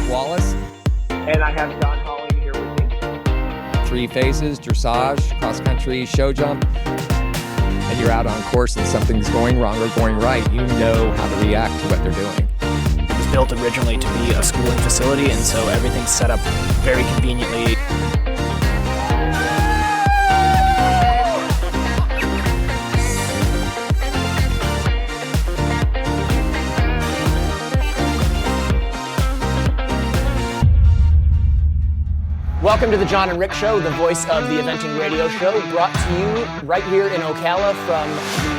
Wallace. And I have Don Holly here with me. 3 phases, dressage, cross-country, show jump. And you're out on course and something's going wrong or going right. You know how to react to what they're doing. It was built originally to be a schooling facility, and so everything's set up very conveniently. Welcome to the Jon and Rick Show, the voice of the eventing radio show, brought to you right here in Ocala from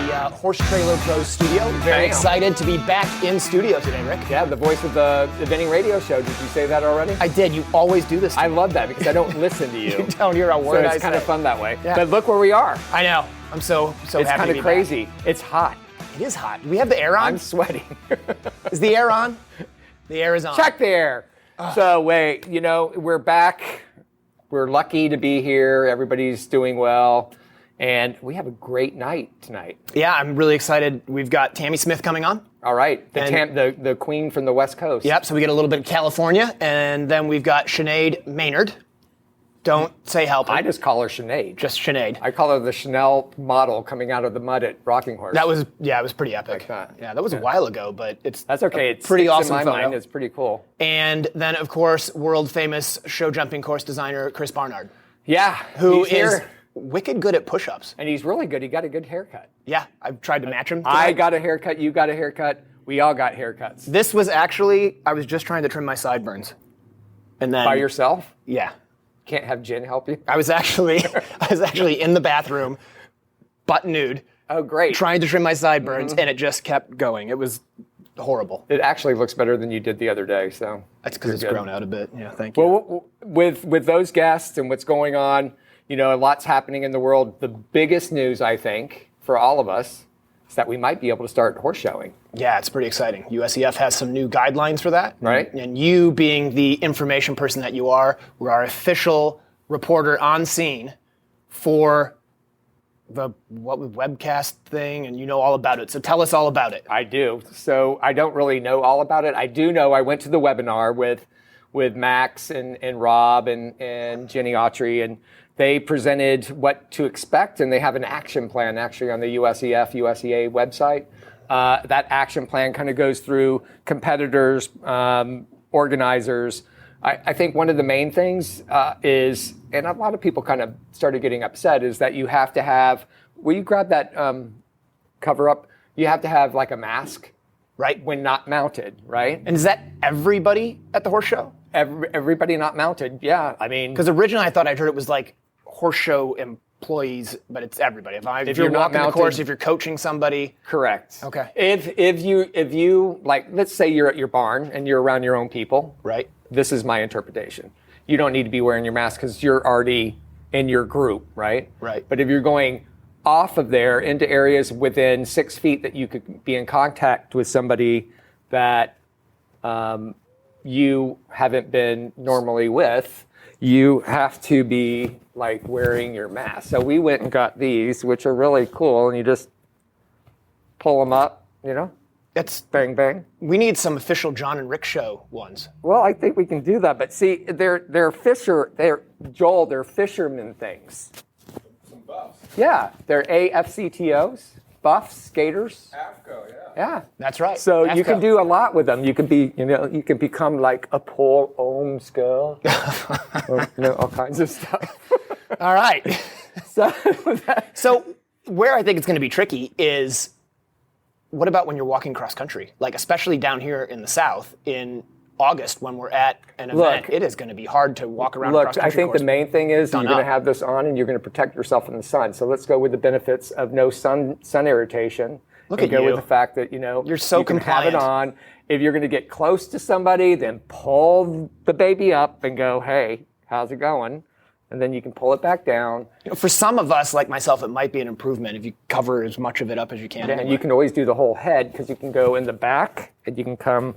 the Horse Trailer Pro studio. Very excited to be back in studio today, Rick. Yeah, the voice of the eventing radio show. Did you say that already? I did. You always do this. I love that because I don't listen to you. You don't hear a word I say. So it's kind of fun that way. Yeah. But look where we are. I know. I'm so It's happy kind to of be crazy. back. It's hot. It is hot. Do we have the air on? I'm sweating. Is the air on? The air is on. Check the air. So wait, we're back. We're lucky to be here. Everybody's doing well. And we have a great night tonight. Yeah, I'm really excited. We've got Tamie Smith coming on. All right. The queen from the West Coast. Yep, so we get a little bit of California. And then we've got Sinead Maynard. Don't say help. I just call her Sinead. Just Sinead. I call her the Chanel model coming out of the mud at Rocking Horse. It was pretty epic. Like that. Yeah, that was a while ago, but That's okay. It's pretty awesome in my photo. mind. It's pretty cool. And then, of course, world famous show jumping course designer Chris Barnard. Yeah. Who he's is here. wicked good at push-ups. And he's really good. He got a good haircut. Yeah, I've tried to match him tonight. I got a haircut. You got a haircut. We all got haircuts. This was actually, I was just trying to trim my sideburns. And then By yourself? Yeah. Can't have Jen help you? I was actually in the bathroom, butt nude. Oh, great. Trying to trim my sideburns, and it just kept going. It was horrible. It actually looks better than you did the other day, so. That's because it's grown out a bit. Yeah, thank you. Well, with those guests and what's going on, a lot's happening in the world. The biggest news, I think, for all of us, is that we might be able to start horse showing. Yeah, it's pretty exciting. USEF has some new guidelines for that. Right. And you, being the information person that you are, we're our official reporter on scene for the webcast thing, and you know all about it. So tell us all about it. I do. So I don't really know all about it. I do know I went to the webinar with Max and Rob and Jenny Autry, and they presented what to expect, and they have an action plan actually on the USEF, USEA website. That action plan kind of goes through competitors, organizers. I think one of the main things is, and a lot of people kind of started getting upset, is that you have to have, will you grab that cover up? You have to have like a mask, right, when not mounted, right? And is that everybody at the horse show? Everybody not mounted, yeah. I mean, because originally I thought I'd heard it was like horse show employees, but it's everybody. If you're not walking the mounted, course, if you're coaching somebody. Correct. Okay. If you like, let's say you're at your barn and you're around your own people. Right. This is my interpretation. You don't need to be wearing your mask because you're already in your group, right? Right. But if you're going off of there into areas within 6 feet that you could be in contact with somebody that you haven't been normally with, you have to be like wearing your mask. So we went and got these, which are really cool, and you just pull them up, It's bang, bang. We need some official Jon and Rick Show ones. Well, I think we can do that, but see, they're fisherman things. Some buffs. Yeah, they're AFCTOs, buffs, skaters. AFCO, yeah. Yeah. That's right. So you can AFCO. do a lot with them. You can be, you can become like a Paul Ohms girl, or, all kinds of stuff. All right. So, Where I think it's going to be tricky is, what about when you're walking cross country? Like, especially down here in the South in August when we're at an event, it is going to be hard to walk around cross country I think course. the main thing is you're going to up. have this on and you're going to protect yourself from the sun. So let's go with the benefits of no sun irritation. Look and at go you. with the fact that, You're so you can compliant. have it on. If you're going to get close to somebody, then pull the baby up and go, hey, how's it going? And then you can pull it back down. For some of us, like myself, it might be an improvement if you cover as much of it up as you can. And you can always do the whole head because you can go in the back and you can come,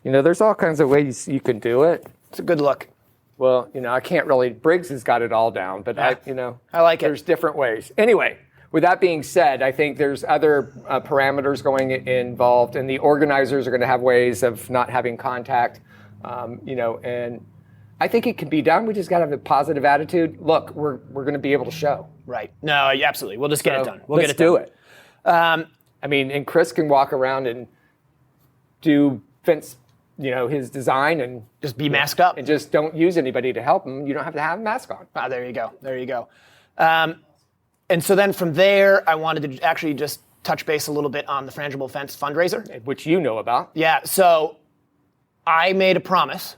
there's all kinds of ways you can do it. It's a good look. Well, I can't really, Briggs has got it all down, but I like it. There's different ways. Anyway, with that being said, I think there's other parameters involved, and the organizers are going to have ways of not having contact. And I think it can be done. We just got to have a positive attitude. Look, we're going to be able to show. Right. No, absolutely. We'll just get it done. Let's do it. And Chris can walk around and do Vince, his design and just be masked up and just don't use anybody to help him. You don't have to have a mask on. Ah, there you go. And so then from there, I wanted to actually just touch base a little bit on the Frangible Fence fundraiser, which you know about. Yeah. So I made a promise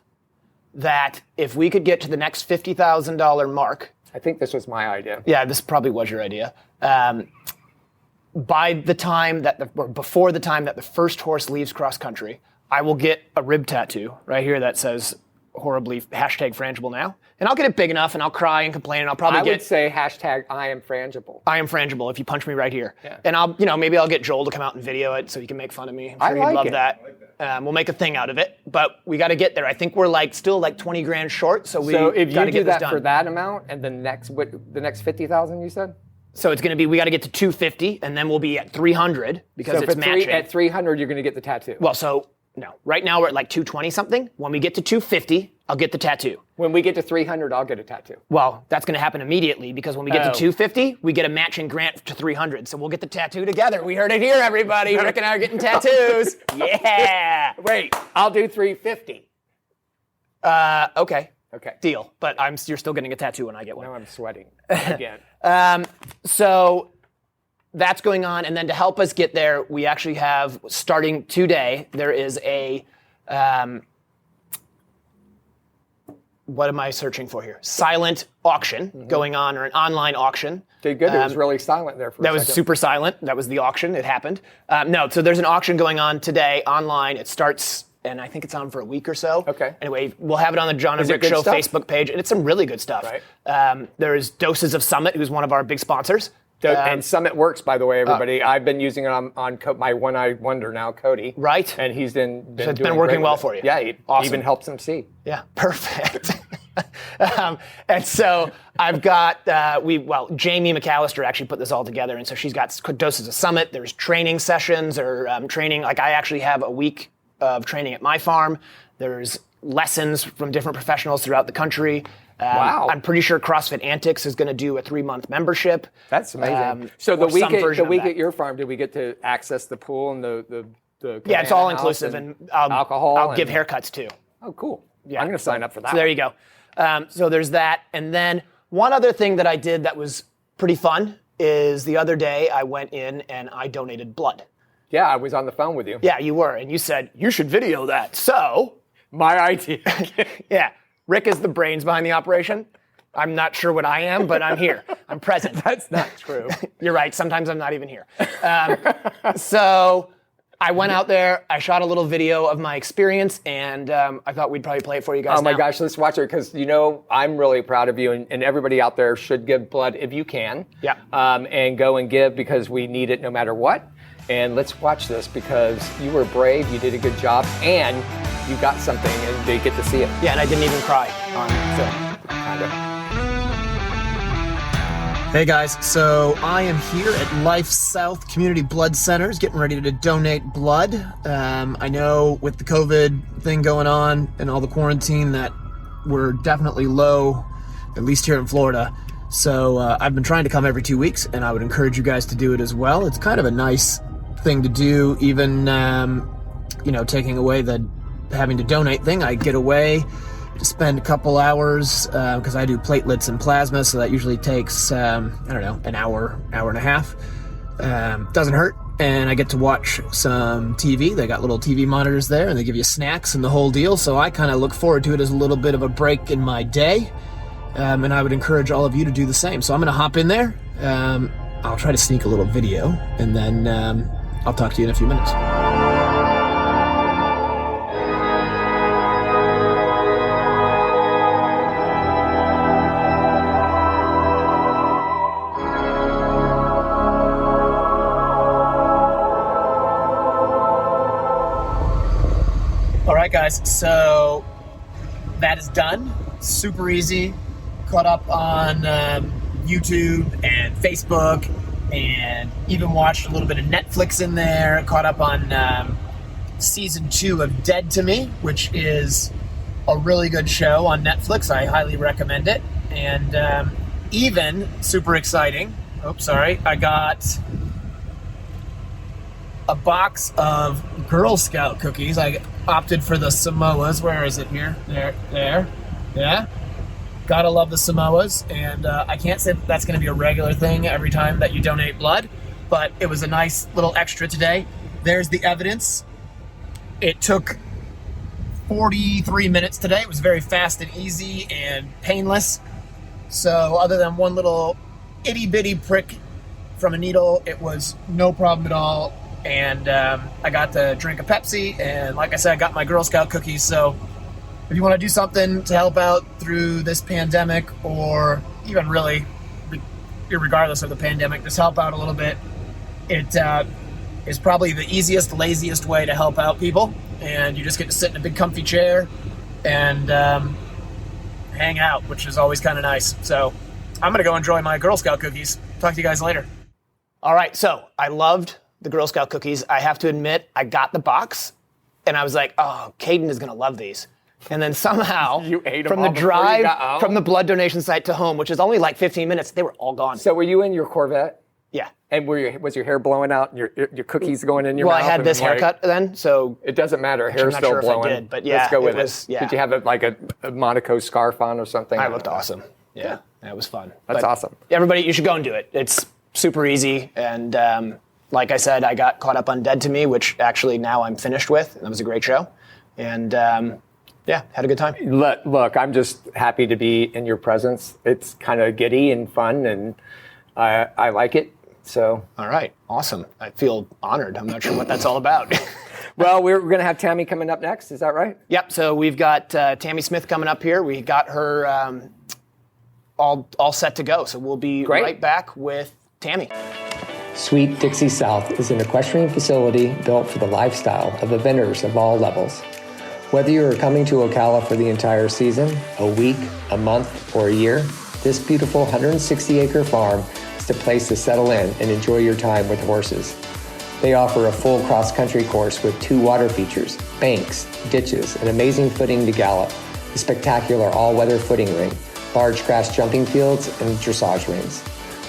that if we could get to the next $50,000 mark. I think this was my idea. Yeah, this probably was your idea. Before the time that the first horse leaves cross country, I will get a rib tattoo right here that says horribly #Frangible now. And I'll get it big enough and I'll cry and complain and I'll probably I would say #I am Frangible. I am Frangible if you punch me right here. Yeah. And maybe I'll get Joel to come out and video it so he can make fun of me. I'm sure he'd love that. We'll make a thing out of it, but we got to get there. I think we're still 20 grand short, so we got to get this done. So if you do that for that amount and the next 50,000 you said? So it's going to be, we got to get to 250 and then we'll be at 300 because it's matching. At 300 you're going to get the tattoo. Well, no. Right now we're at 220 something. When we get to 250, I'll get the tattoo. When we get to 300, I'll get a tattoo. Well, that's going to happen immediately because when we get to 250, we get a matching grant to 300. So we'll get the tattoo together. We heard it here, everybody. Rick and I are getting tattoos. Yeah. Wait, I'll do 350. Okay. Okay. Deal. But you're still getting a tattoo when I get one. Now I'm sweating again. So that's going on. And then to help us get there, we actually have, starting today, there is a, what am I searching for here? Silent auction going on, or an online auction. Okay, good. It was really silent there for a second. That was super silent. That was the auction. It happened. So there's an auction going on today online. It starts, and I think it's on for a week or so. Okay. Anyway, we'll have it on the Jon and Rick Show Facebook page, and it's some really good stuff. Right. There's Doses of Summit, who's one of our big sponsors. And Summit works, by the way, everybody. I've been using it on my one-eyed wonder now, Cody. Right. And he's been so it's been working well for you. Yeah, he even helps him see. Yeah, perfect. And so I've got, Jamie McAllister actually put this all together, and so she's got Doses of Summit. There's training sessions or training. I actually have a week of training at my farm. There's lessons from different professionals throughout the country. Wow. I'm pretty sure CrossFit Antics is going to do a 3-month membership. That's amazing. So the week at your farm, did we get to access the pool and the yeah, it's all inclusive, and alcohol. I'll give haircuts too. Oh, cool. Yeah, I'm going to sign up for that. So there you go. So there's that. And then one other thing that I did that was pretty fun is the other day I went in and I donated blood. Yeah, I was on the phone with you. Yeah, you were. And you said, you should video that. So. My idea. Yeah. Rick is the brains behind the operation. I'm not sure what I am, but I'm here. I'm present. That's not true. You're right. Sometimes I'm not even here. So I went out there. I shot a little video of my experience, and I thought we'd probably play it for you guys. Oh my gosh, let's watch it because I'm really proud of you, and everybody out there should give blood if you can. Yeah. And go and give because we need it no matter what. And let's watch this because you were brave, you did a good job, and you got something, and they get to see it. Yeah, and I didn't even cry on film. Kind of. Hey guys, so I am here at Life South Community Blood Centers getting ready to donate blood. I know with the COVID thing going on and all the quarantine that we're definitely low, at least here in Florida. So I've been trying to come every 2 weeks, and I would encourage you guys to do it as well. It's kind of a nice thing to do, even taking away the having to donate thing. I get away to spend a couple hours because I do platelets and plasma, so that usually takes an hour and a half. Doesn't hurt, and I get to watch some TV. They got little TV monitors there, and they give you snacks and the whole deal, so I kind of look forward to it as a little bit of a break in my day, and I would encourage all of you to do the same. So I'm going to hop in there. I'll try to sneak a little video, and then I'll talk to you in a few minutes. All right, guys, so that is done. Super easy. Caught up on YouTube and Facebook, and even watched a little bit of Netflix in there. Caught up on season 2 of Dead to Me, which is a really good show on Netflix. I highly recommend it. And even super exciting. I got a box of Girl Scout cookies. I opted for the Samoas. Where is it here? There. Yeah. Gotta love the Samoas. And I can't say that's going to be a regular thing every time that you donate blood, but it was a nice little extra today. There's the evidence. It took 43 minutes today. It was very fast and easy and painless. So other than one little itty bitty prick from a needle, it was no problem at all. And I got to drink a Pepsi, and like I said, I got my Girl Scout cookies. So if you want to do something to help out through this pandemic, or even really regardless of the pandemic, just help out a little bit, it is probably the easiest, laziest way to help out people. And you just get to sit in a big comfy chair and hang out, which is always kind of nice. So I'm going to go enjoy my Girl Scout cookies. Talk to you guys later. All right, so I loved the Girl Scout cookies. I have to admit, I got the box, and I was like, oh, Caden is going to love these. And then somehow, You ate 'em from the all before you got drive home? from the blood donation site to home, which is only like 15 minutes, they were all gone. So were you in your Corvette? Yeah. And was your hair blowing out and your cookies going in your Well, mouth? I had and this like- haircut then, so It doesn't matter. Hair's not still sure if I blowing. did, but yeah, Let's go it with was- it. yeah. Did you have a Monaco scarf on or something? I looked awesome. Yeah, that was fun. That's But awesome. Everybody, you should go and do it. It's super easy. And like I said, I got caught up on Dead to Me, which actually now I'm finished with. And that was a great show. And yeah, had a good time. Look, I'm just happy to be in your presence. It's kind of giddy and fun, and I like it. So, All right, awesome. I feel honored. I'm not sure what that's all about. well, we're going to have Tamie coming up next. Is that right? Yep, so we've got Tamie Smith coming up here. We got her all set to go. So we'll be Great. right back with Tamie. Sweet Dixie South is an equestrian facility built for the lifestyle of eventers of all levels. Whether you are coming to Ocala for the entire season, a week, a month, or a year, this beautiful 160-acre farm is the place to settle in and enjoy your time with horses. They offer a full cross-country course with 2 water features, banks, ditches, and amazing footing to gallop, a spectacular all-weather footing ring, large grass jumping fields, and dressage rings.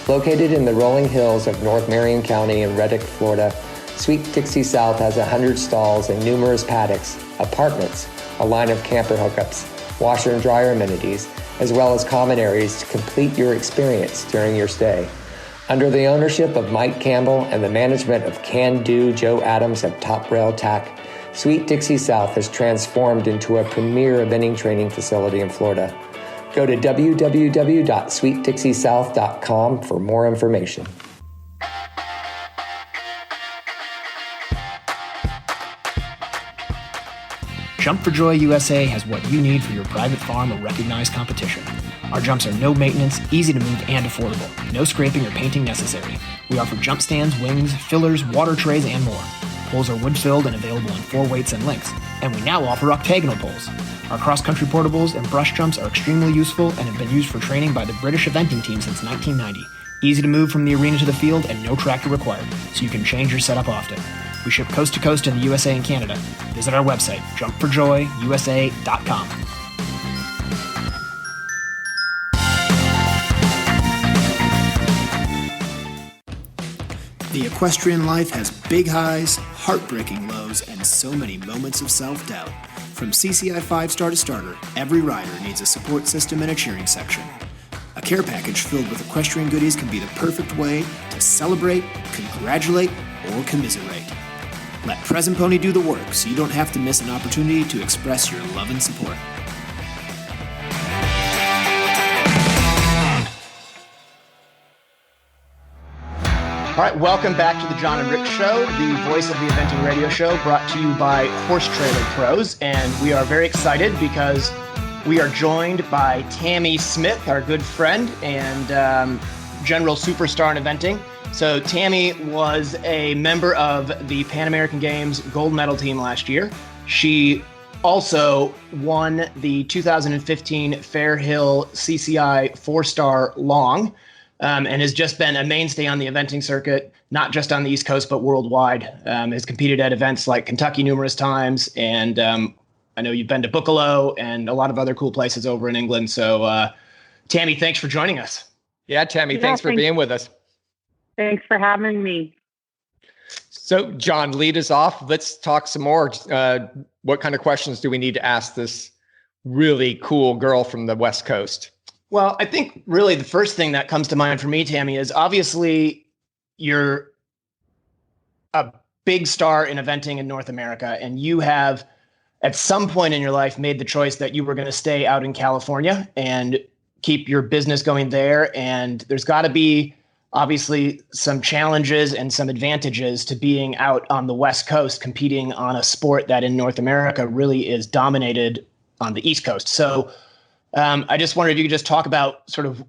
Located in the rolling hills of North Marion County in Reddick, Florida, Sweet Dixie South has 100 stalls and numerous paddocks, apartments, a line of camper hookups, washer and dryer amenities, as well as common areas to complete your experience during your stay. Under the ownership of Mike Campbell and the management of Can-Do Joe Adams of Top Rail Tack, Sweet Dixie South has transformed into a premier eventing training facility in Florida. Go to www.sweetdixiesouth.com for more information. Jump for Joy USA has what you need for your private farm or recognized competition. Our jumps are no maintenance, easy to move, and affordable. No scraping or painting necessary. We offer jump stands, wings, fillers, water trays, and more. Poles are wood-filled and available in 4 weights and lengths. And we now offer octagonal poles. Our cross-country portables and brush jumps are extremely useful and have been used for training by the British eventing team since 1990. Easy to move from the arena to the field and no tractor required, so you can change your setup often. We ship coast to coast in the USA and Canada. Visit our website, jumpforjoyusa.com. The equestrian life has big highs, heartbreaking lows, and so many moments of self-doubt. From CCI 5-star to starter, every rider needs a support system and a cheering section. A care package filled with equestrian goodies can be the perfect way to celebrate, congratulate, or commiserate. Let Present Pony do the work so you don't have to miss an opportunity to express your love and support. All right, welcome back to the Jon and Rick Show, the voice of the eventing radio show, brought to you by Horse Trailer Pros. And we are very excited because we are joined by Tamie Smith, our good friend and general superstar in eventing. So Tamie was a member of the Pan American Games gold medal team last year. She also won the 2015 Fair Hill CCI 4-star long. And has just been a mainstay on the eventing circuit, not just on the East Coast, but worldwide. Has competed at events like Kentucky numerous times and I know you've been to Buccleuch and a lot of other cool places over in England. So, Tamie, thanks for joining us. Yeah, Tamie, thanks for being with us. Thanks for having me. So, Jon, lead us off. Let's talk some more. What kind of questions do we need to ask this really cool girl from the West Coast? Well, I think really the first thing that comes to mind for me, Tamie, is obviously you're a big star in eventing in North America, and you have at some point in your life made the choice that you were going to stay out in California and keep your business going there. And there's got to be obviously some challenges and some advantages to being out on the West Coast competing on a sport that in North America really is dominated on the East Coast. So I just wondered if you could just talk about sort of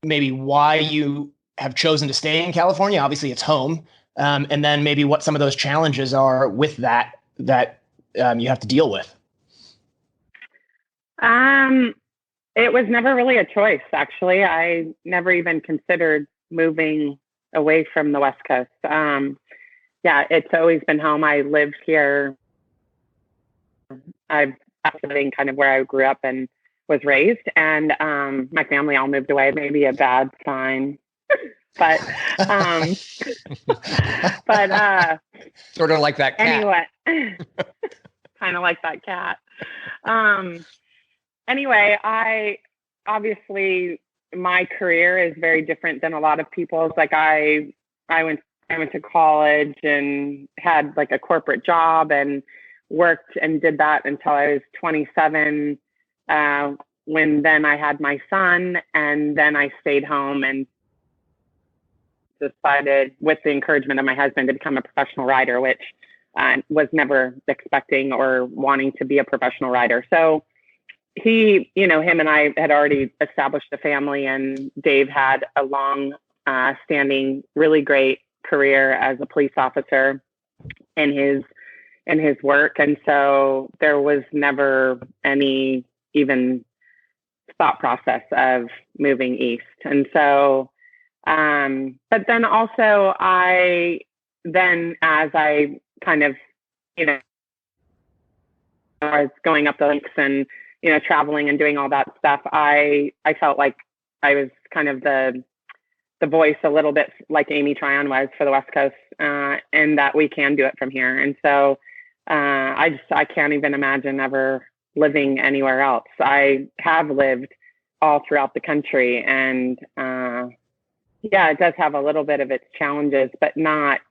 maybe why you have chosen to stay in California. Obviously it's home. And then maybe what some of those challenges are with that you have to deal with. It was never really a choice, actually. I never even considered moving away from the West Coast. Yeah, it's always been home. I lived here. I've been kind of where I grew up and was raised, and my family all moved away. Maybe a bad sign, but sort of like that cat. Anyway, kind of like that cat. Anyway, I obviously my career is very different than a lot of people's. Like I went to college and had like a corporate job and worked and did that until I was 27. When then I had my son, and then I stayed home and decided, with the encouragement of my husband, to become a professional rider, which was never expecting or wanting to be a professional rider. So him and I had already established a family, and Dave had a long standing, really great career as a police officer in his work. And so there was never any even thought process of moving east. And so, but then also as I kind of, I was going up the links and, traveling and doing all that stuff, I felt like I was kind of the voice a little bit like Amy Tryon was for the West Coast, and that we can do it from here. And so I can't even imagine ever living anywhere else. I have lived all throughout the country, and it does have a little bit of its challenges, but not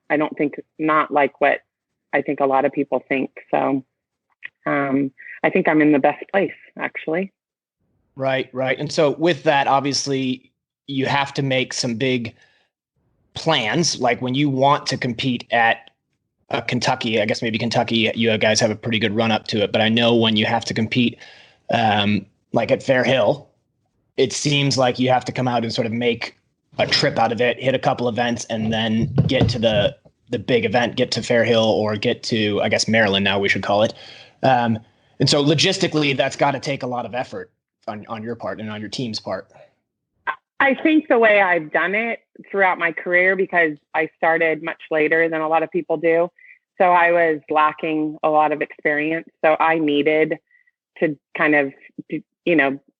like what I think a lot of people think. So I think I'm in the best place, actually. Right. And so with that, obviously you have to make some big plans. Like when you want to compete at Kentucky, I guess maybe Kentucky, you guys have a pretty good run up to it, but I know when you have to compete, like at Fair Hill, it seems like you have to come out and sort of make a trip out of it, hit a couple events, and then get to the big event, get to Fair Hill, or get to, I guess, Maryland now we should call it. And so logistically, that's got to take a lot of effort on your part and on your team's part. I think the way I've done it throughout my career, because I started much later than a lot of people do, so I was lacking a lot of experience. So I needed to kind of,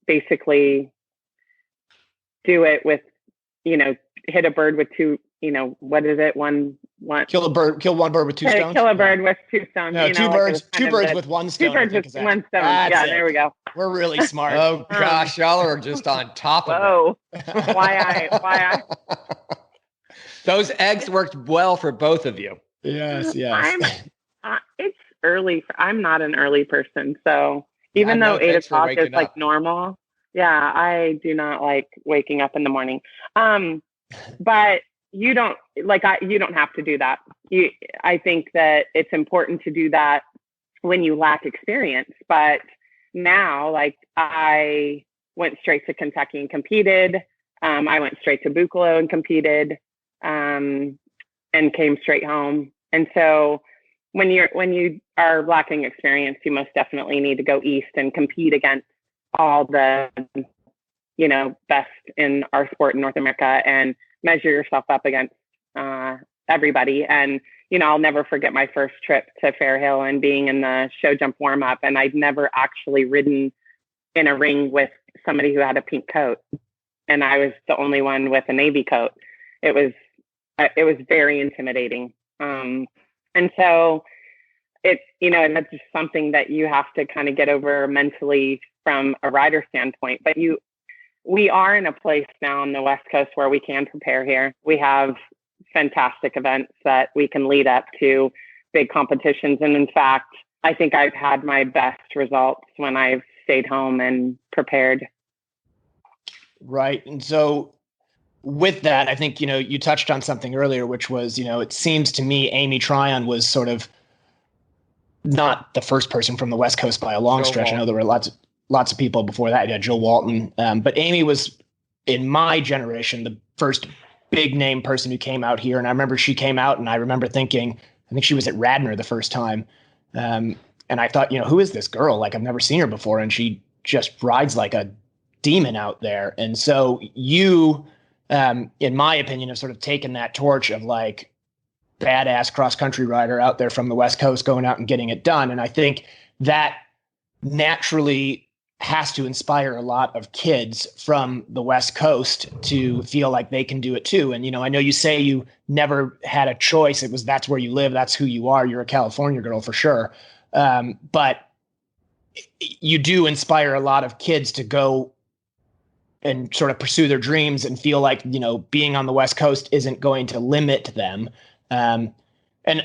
basically do it with, hit a bird with two, what is it? One. Kill one bird with two stones. Kill a bird with two stones. No, two birds with one stone. Two birds with one stone. Yeah, there we go. We're really smart. Oh gosh, y'all are just on top of it. Whoa. Why I Those eggs worked well for both of you. Yes. It's early. I'm not an early person. So even though 8 o'clock is like normal, I do not like waking up in the morning. But you don't have to do that. I think that it's important to do that when you lack experience. But now, like, I went straight to Kentucky and competed. I went straight to Buccleuch and competed, and came straight home. And so when you are lacking experience, you most definitely need to go east and compete against all the, best in our sport in North America, and measure yourself up against everybody. And, I'll never forget my first trip to Fair Hill and being in the show jump warm up. And I'd never actually ridden in a ring with somebody who had a pink coat. And I was the only one with a navy coat. It was very intimidating. And so that's just something that you have to kind of get over mentally from a rider standpoint. But we are in a place now on the West Coast where we can prepare here. We have fantastic events that we can lead up to big competitions. And in fact, I think I've had my best results when I've stayed home and prepared. Right. And so with that, I think, you touched on something earlier, which was, it seems to me Amy Tryon was sort of not the first person from the West Coast by a long stretch. Walton. I know there were lots of people before that. Yeah, Joe Walton. But Amy was, in my generation, the first big name person who came out here. And I remember she came out and I remember thinking, I think she was at Radnor the first time. And I thought, who is this girl? Like, I've never seen her before. And she just rides like a demon out there. And so you, in my opinion, have sort of taken that torch of like badass cross-country rider out there from the West Coast going out and getting it done. And I think that naturally has to inspire a lot of kids from the West Coast to feel like they can do it too. And, I know you say you never had a choice. That's where you live. That's who you are. You're a California girl for sure. But you do inspire a lot of kids to go and sort of pursue their dreams and feel like, being on the West Coast isn't going to limit them. And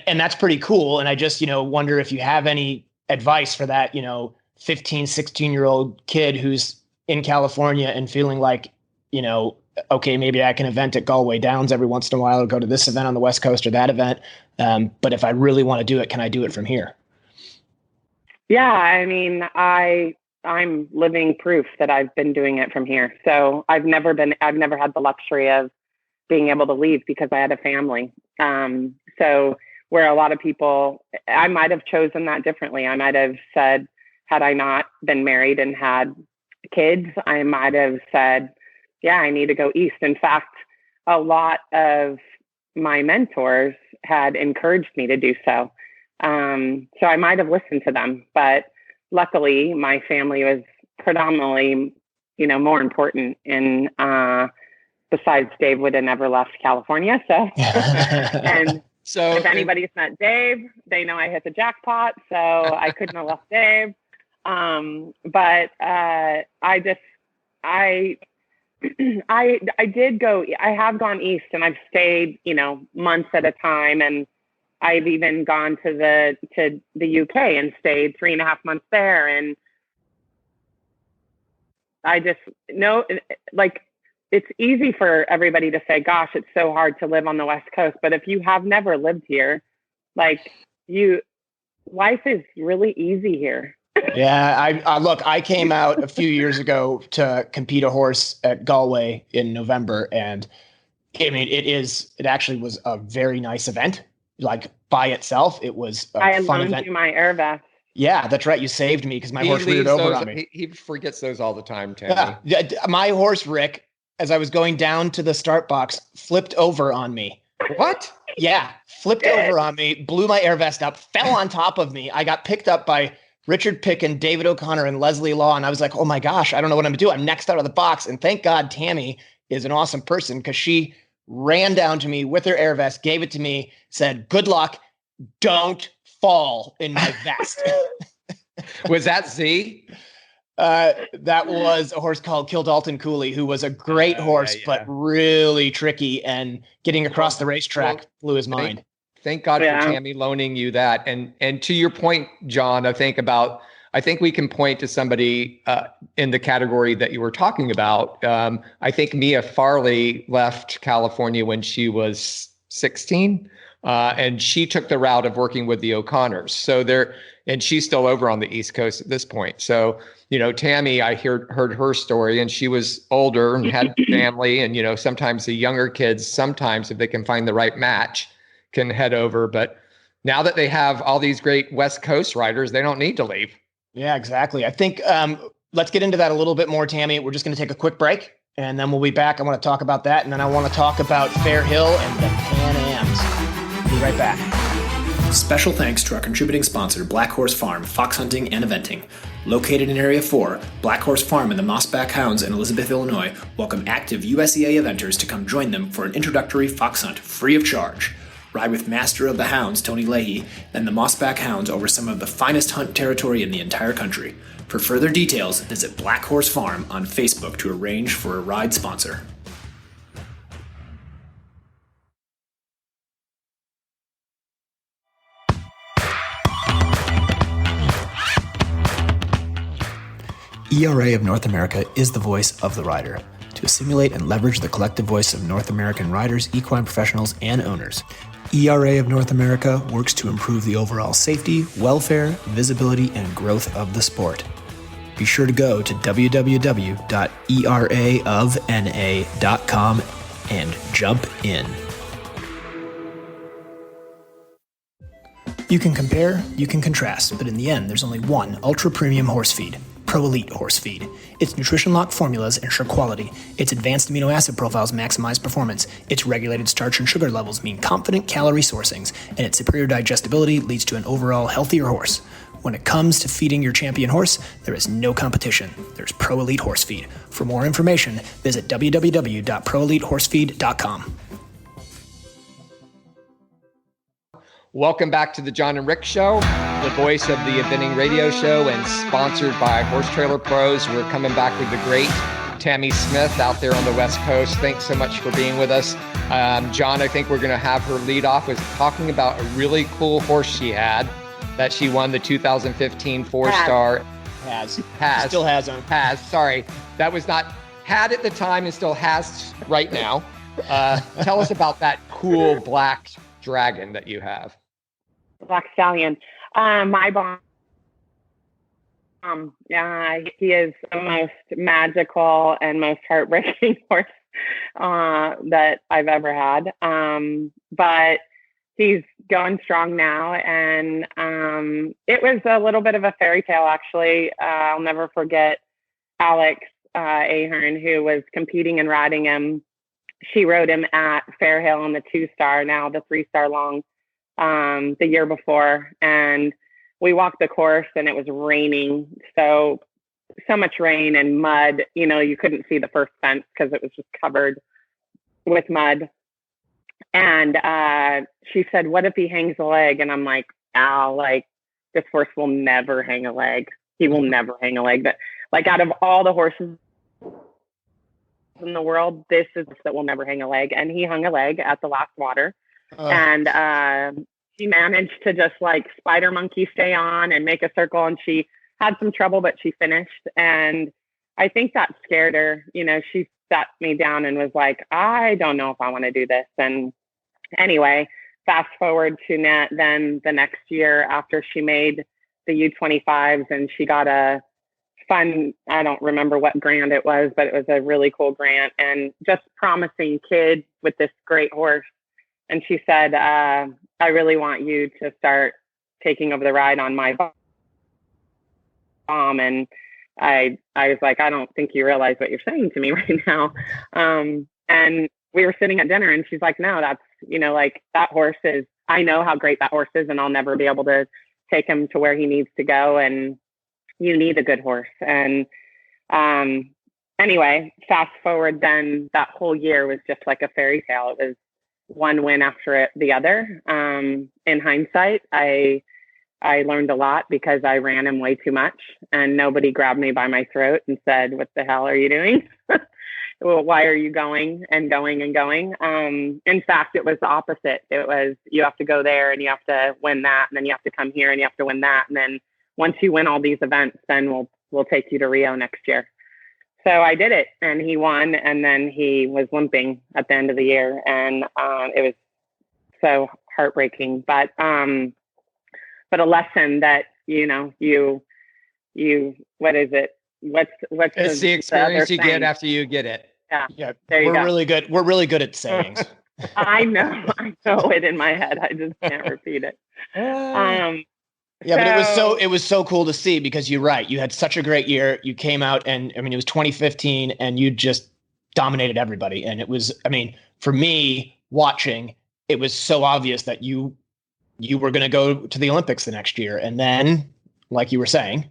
that's pretty cool. And I just, wonder if you have any advice for that, 15, 16-year-old kid who's in California and feeling like, okay, maybe I can event at Galway Downs every once in a while or go to this event on the West Coast or that event. But if I really want to do it, can I do it from here? Yeah, I mean, I'm living proof that I've been doing it from here. So I've never had the luxury of being able to leave because I had a family. So where a lot of people, I might have chosen that differently. I might have said, had I not been married and had kids, I might have said, yeah, I need to go east. In fact, a lot of my mentors had encouraged me to do so. So I might have listened to them, but luckily my family was predominantly, more important in, besides Dave would have never left California. So, and so if anybody's met Dave, they know I hit the jackpot. So I couldn't have left Dave. But I did go, I have gone east and I've stayed, months at a time. And I've even gone to the UK and stayed 3.5 months there. And I just know, like, it's easy for everybody to say, gosh, it's so hard to live on the West Coast. But if you have never lived here, like, life is really easy here. Yeah, I came out a few years ago to compete a horse at Galway in November, and I mean, it actually was a very nice event. Like, by itself, it was a fun event. I loaned you my air vest. Yeah, that's right. You saved me because my horse reared over on me. He forgets those all the time, Tamie. Yeah, my horse, Rick, as I was going down to the start box, flipped over on me. What? Yeah, flipped over on me, blew my air vest up, fell on top of me. I got picked up by Richard Picken, David O'Connor, and Leslie Law. And I was like, oh my gosh, I don't know what I'm gonna do. I'm next out of the box. And thank God Tamie is an awesome person because she ran down to me with her air vest, gave it to me, said, good luck, don't fall in my vest. Was that Z? That was a horse called Kildalton Cooley, who was a great horse, but really tricky, and getting across the racetrack blew his mind. Thank God for Tamie loaning you that. And to your point, Jon, I think we can point to somebody in the category that you were talking about. I think Mia Farley left California when she was 16, and she took the route of working with the O'Connors. And she's still over on the East Coast at this point. So, Tamie, I heard her story, and she was older and had family, and, sometimes the younger kids, sometimes if they can find the right match, can head over. But now that they have all these great West Coast riders, they don't need to leave. Yeah, exactly. I think let's get into that a little bit more, Tamie. We're just going to take a quick break, and then we'll be back. I want to talk about that, and then I want to talk about Fair Hill and the Pan Ams. Be right back. Special thanks to our contributing sponsor, Black Horse Farm, Fox Hunting and Eventing. Located in Area 4, Black Horse Farm and the Mossback Hounds in Elizabeth, Illinois, welcome active USEA eventers to come join them for an introductory fox hunt free of charge. Ride with Master of the Hounds, Tony Leahy, and the Mossback Hounds over some of the finest hunt territory in the entire country. For further details, visit Black Horse Farm on Facebook to arrange for a ride sponsor. ERA of North America is the voice of the rider, to assimilate and leverage the collective voice of North American riders, equine professionals, and owners. ERA of North America works to improve the overall safety, welfare, visibility, and growth of the sport. Be sure to go to www.eraofna.com and jump in. You can compare, you can contrast, but in the end, there's only one ultra-premium horse feed. Pro Elite Horse Feed. Its nutrition lock formulas ensure quality. Its advanced amino acid profiles maximize performance. Its regulated starch and sugar levels mean confident calorie sourcings, and its superior digestibility leads to an overall healthier horse. When it comes to feeding your champion horse, there is no competition. There's Pro Elite Horse Feed. For more information, visit www.proelitehorsefeed.com. Welcome back to the Jon and Rick Show, the voice of the eventing radio show and sponsored by Horse Trailer Pros. We're coming back with the great Tamie Smith out there on the West Coast. Thanks so much for being with us. Jon, I think we're going to have her lead off with talking about a really cool horse she had that she won the 2015 four-star. Still has them. Sorry. That was not had at the time and still has right now. Tell us about that cool black dragon that you have. Black Stallion. My bomb. He is the most magical and most heartbreaking horse that I've ever had. But he's going strong now, and it was a little bit of a fairy tale, actually. I'll never forget Alex Ahern, who was competing and riding him. She rode him at Fairhill on the 2-star, now the 3-star long, the year before. And we walked the course and it was raining. So much rain and mud, you couldn't see the first fence because it was just covered with mud. And she said, "What if he hangs a leg?" And I'm like, "Al, this horse will never hang a leg. He will never hang a leg." But out of all the horses in the world, this is that will never hang a leg. And he hung a leg at the last water. And she managed to just spider monkey stay on and make a circle, and she had some trouble, but she finished. And I think that scared her. She sat me down and was like, "I don't know if I want to do this." And anyway, fast forward to then the next year after she made the U25s, and she got a fun, I don't remember what grant it was, but it was a really cool grant and just promising kid with this great horse. And she said, "I really want you to start taking over the ride on my bomb." And I was like, "I don't think you realize what you're saying to me right now." And we were sitting at dinner and she's like, "No, that's, that horse is, I know how great that horse is, and I'll never be able to take him to where he needs to go. And you need a good horse." And anyway, fast forward, then that whole year was just like a fairy tale. It was one win after the other. In hindsight, I learned a lot because I ran him way too much, and nobody grabbed me by my throat and said, "What the hell are you doing? Well, why are you going and going and going?" In fact, it was the opposite. It was, you have to go there and you have to win that, and then you have to come here and you have to win that. And then once you win all these events, then we'll take you to Rio next year. So I did it, and he won, and then he was limping at the end of the year, and it was so heartbreaking. But a lesson that you what is it? What's it's the experience you get after you get it. Yeah. There you go. We're really good at sayings. I know it in my head. I just can't repeat it. Yeah, but it was so cool to see, because you're right. You had such a great year. You came out, and it was 2015, and you just dominated everybody. And it was, for me watching, it was so obvious that you you were going to go to the Olympics the next year. And then, like you were saying.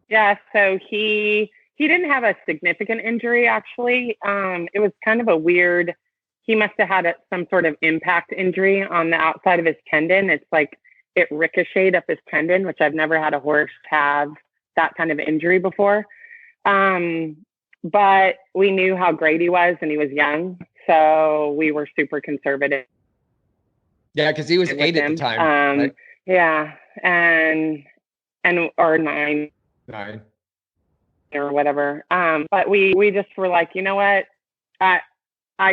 Yeah, so he didn't have a significant injury, actually. It was kind of a weird, he must have had some sort of impact injury on the outside of his tendon. It's like it ricocheted up his tendon, which I've never had a horse have that kind of injury before. But we knew how great he was, and he was young. So we were super conservative. Yeah, because he was 8 at the time. Right? Yeah, and or 9 or whatever. But we just were like, you know what? I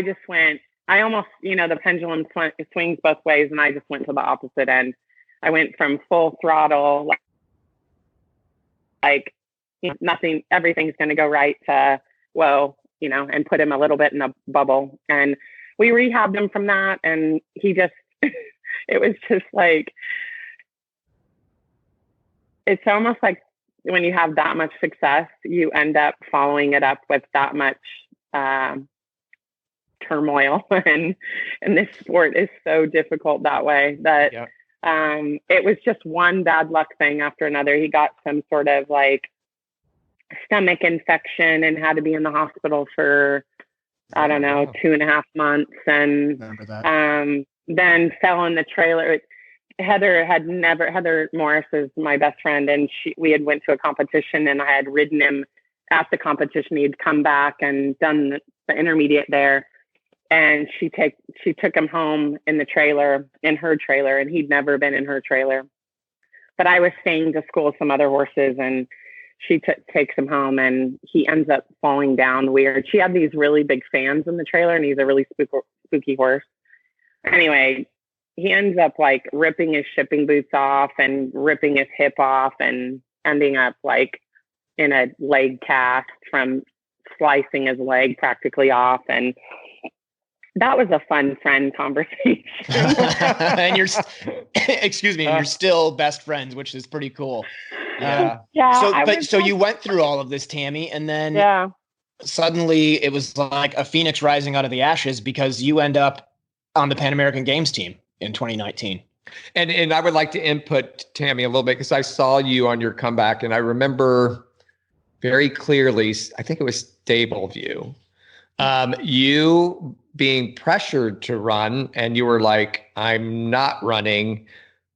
just went. I almost, the pendulum swings both ways, and I just went to the opposite end. I went from full throttle, like nothing, everything's going to go right, to whoa, and put him a little bit in a bubble. And we rehabbed him from that, and he just. It was just like, it's almost like when you have that much success, you end up following it up with that much turmoil. And this sport is so difficult that way that it was just one bad luck thing after another. He got some sort of like stomach infection and had to be in the hospital for, I don't know, 2.5 months. And then fell in the trailer. Heather Morris is my best friend, and we had went to a competition, and I had ridden him at the competition. He'd come back and done the intermediate there, and she took him home in her trailer, and he'd never been in her trailer. But I was staying to school with some other horses, and she takes him home, and he ends up falling down weird. She had these really big fans in the trailer, and he's a really spooky horse. Anyway, he ends up like ripping his shipping boots off and ripping his hip off and ending up like in a leg cast from slicing his leg practically off. And that was a fun friend conversation. And you're still best friends, which is pretty cool. Yeah. So you went through all of this, Tamie, and then suddenly it was like a phoenix rising out of the ashes, because you end up on the Pan American Games team in 2019. And I would like to input Tamie a little bit, because I saw you on your comeback, and I remember very clearly, I think it was Stable View, you being pressured to run, and you were like, I'm not running.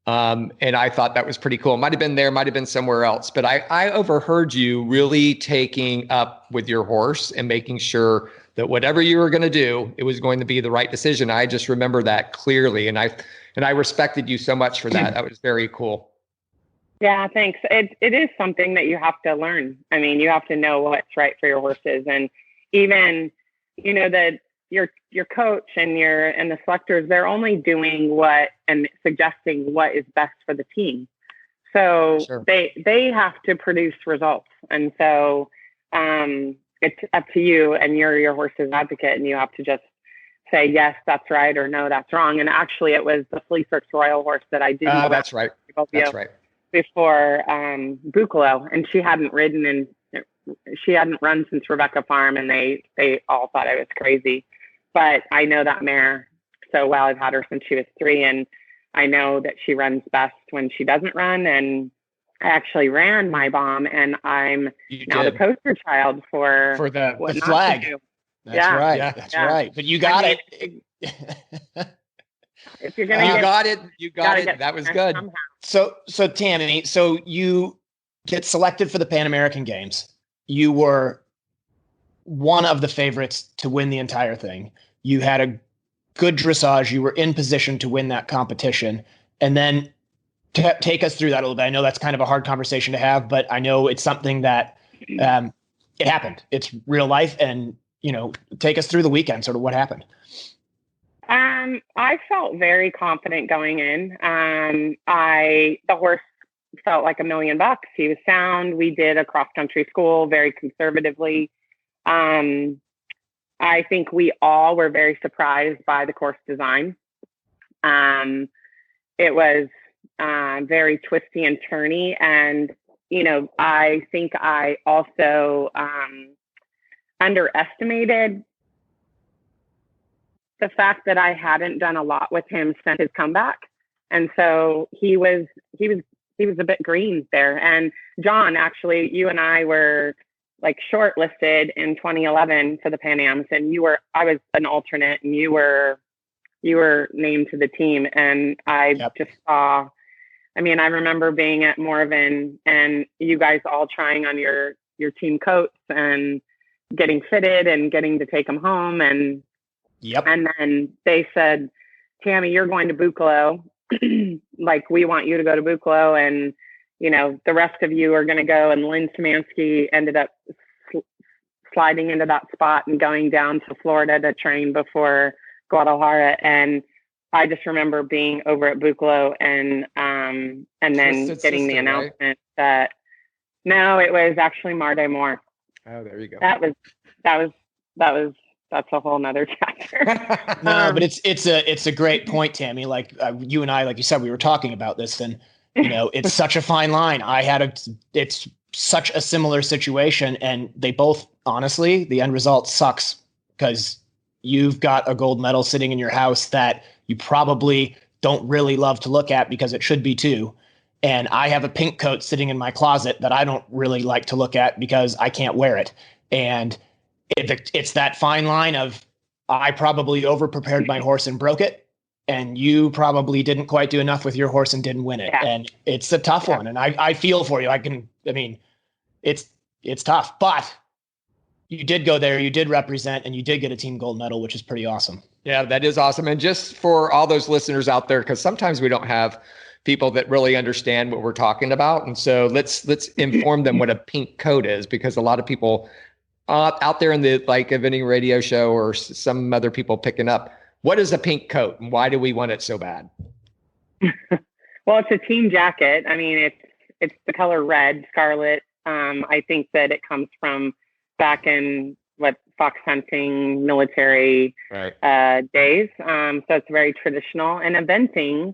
And I thought that was pretty cool. Might have been there, might have been somewhere else, but I overheard you really taking up with your horse and making sure that whatever you were going to do, it was going to be the right decision. I just remember that clearly. And I respected you so much for that. That was very cool. Yeah, thanks. It is something that you have to learn. I mean, you have to know what's right for your horses. And even, that your coach and the selectors, they're only doing what and suggesting what is best for the team. So they have to produce results. And so, it's up to you, and you're your horse's advocate, and you have to just say, yes, that's right, or no, that's wrong. And actually it was the Fleecerks Royal horse that I didn't. That's right. Before Buccolo, and she hadn't run since Rebecca Farm, and they all thought I was crazy. But I know that mare so well. I've had her since she was 3, and I know that she runs best when she doesn't run. And I actually ran my bomb, and I'm the poster child for the flag. That's right. Yeah, that's right. But you got it. If you're gonna, you got it. That was good. Somehow. So Tamie, so you get selected for the Pan American Games. You were one of the favorites to win the entire thing. You had a good dressage. You were in position to win that competition, and then. Take us through that a little bit. I know that's kind of a hard conversation to have, but I know it's something that it happened. It's real life, and take us through the weekend. Sort of what happened. I felt very confident going in. The horse felt like $1 million. He was sound. We did a cross country school very conservatively. I think we all were very surprised by the course design. It was very twisty and turny. And, I think I also underestimated the fact that I hadn't done a lot with him since his comeback. And so he was a bit green there. And Jon, actually, you and I were like shortlisted in 2011 for the Pan Ams, and I was an alternate, and you were named to the team. And I just saw, I mean, I remember being at Morven and you guys all trying on your team coats and getting fitted and getting to take them home. And and then they said, Tamie, you're going to Buccolo. Like, we want you to go to Buccolo, and the rest of you are going to go. And Lynn Szymanski ended up sliding into that spot and going down to Florida to train before Guadalajara. And I just remember being over at Buccolo and then getting the announcement that no, it was actually Marde Moore. Oh, there you go. That's a whole nother chapter. No, but it's a great point, Tamie. Like you and I, like you said, we were talking about this, and it's such a fine line. It's such a similar situation, and they both, honestly, the end result sucks because you've got a gold medal sitting in your house that you probably don't really love to look at because it should be too. And I have a pink coat sitting in my closet that I don't really like to look at because I can't wear it. And it's that fine line of, I probably over-prepared my horse and broke it, and you probably didn't quite do enough with your horse and didn't win it. Yeah. And it's a tough one. And I feel for you. It's tough, but you did go there, you did represent, and you did get a team gold medal, which is pretty awesome. Yeah, that is awesome. And just for all those listeners out there, because sometimes we don't have people that really understand what we're talking about. And so let's inform them what a pink coat is, because a lot of people out there in the eventing radio show or some other people picking up, what is a pink coat and why do we want it so bad? Well, it's a team jacket. I mean, it's the color red, scarlet. I think that it comes from back in fox hunting military days. So it's very traditional. And eventing,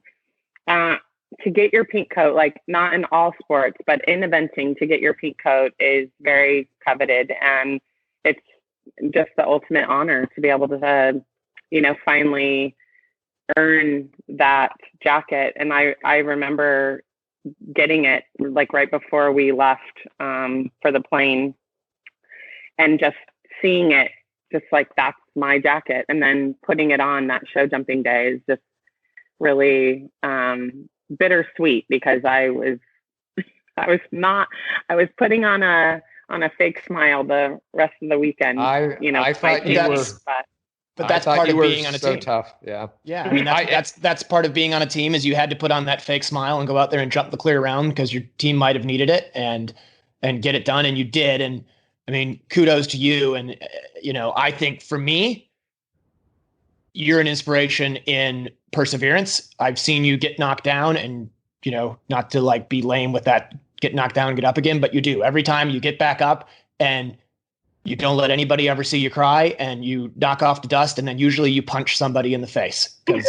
to get your pink coat, like not in all sports, but in eventing, to get your pink coat is very coveted, and it's just the ultimate honor to be able to, finally earn that jacket. And I remember getting it like right before we left for the plane, and just seeing it, just like, that's my jacket. And then putting it on that show jumping day is just really bittersweet, because I was putting on a fake smile the rest of the weekend. I thought you were, but that's part of being on a so team. Tough. Yeah. Yeah. I mean, that's part of being on a team, is you had to put on that fake smile and go out there and jump the clear round because your team might have needed it and get it done. And you did. And I mean, kudos to you. And, I think for me, you're an inspiration in perseverance. I've seen you get knocked down and, not to be lame with that, get knocked down, get up again, but you do. Every time you get back up and you don't let anybody ever see you cry, and you knock off the dust, and then usually you punch somebody in the face, because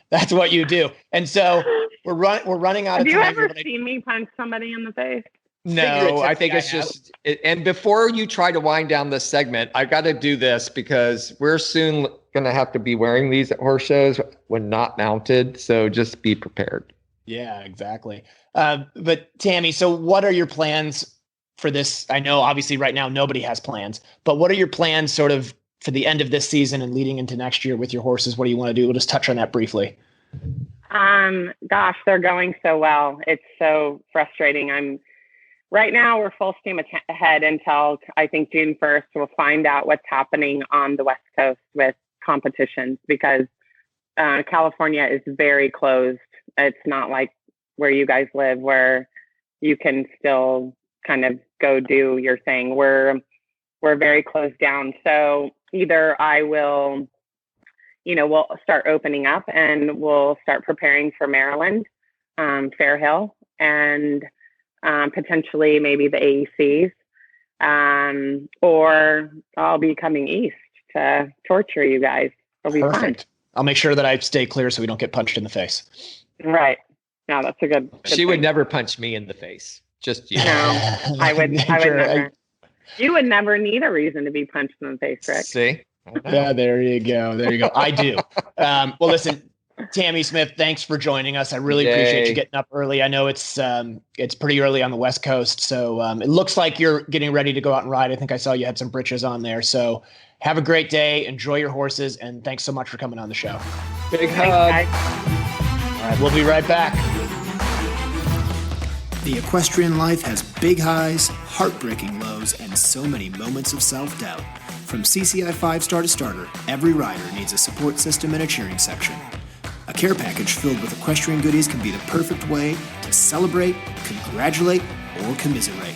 that's what you do. And so we're running out of time. Have you ever seen me punch somebody in the face? No, I think it's just, and before you try to wind down this segment, I got to do this, because we're soon going to have to be wearing these at horse shows when not mounted. So just be prepared. Yeah, exactly. But Tamie, so what are your plans for this? I know obviously right now nobody has plans, but what are your plans sort of for the end of this season and leading into next year with your horses? What do you want to do? We'll just touch on that briefly. Gosh, they're going so well. It's so frustrating. Right now, we're full steam ahead until I think June 1st. We'll find out what's happening on the West Coast with competitions, because California is very closed. It's not like where you guys live, where you can still kind of go do your thing. We're very closed down. So either I will, we'll start opening up and we'll start preparing for Maryland, Fair Hill, and potentially maybe the AECs, or I'll be coming east to torture you guys. It'll be perfect. Fun. I'll make sure that I stay clear so we don't get punched in the face. Right. No, that's a good she thing. Would never punch me in the face. Just you. No, I would never. You would never need a reason to be punched in the face, Rick. See? Yeah, there you go. I do. Well, listen, Tamie Smith, thanks for joining us. I really appreciate you getting up early. I know it's pretty early on the West Coast, so it looks like you're getting ready to go out and ride. I think I saw you had some britches on there. So have a great day. Enjoy your horses, and thanks so much for coming on the show. Big hug. All right, we'll be right back. The equestrian life has big highs, heartbreaking lows, and so many moments of self-doubt. From CCI 5-star to starter, every rider needs a support system and a cheering section. A care package filled with equestrian goodies can be the perfect way to celebrate, congratulate, or commiserate.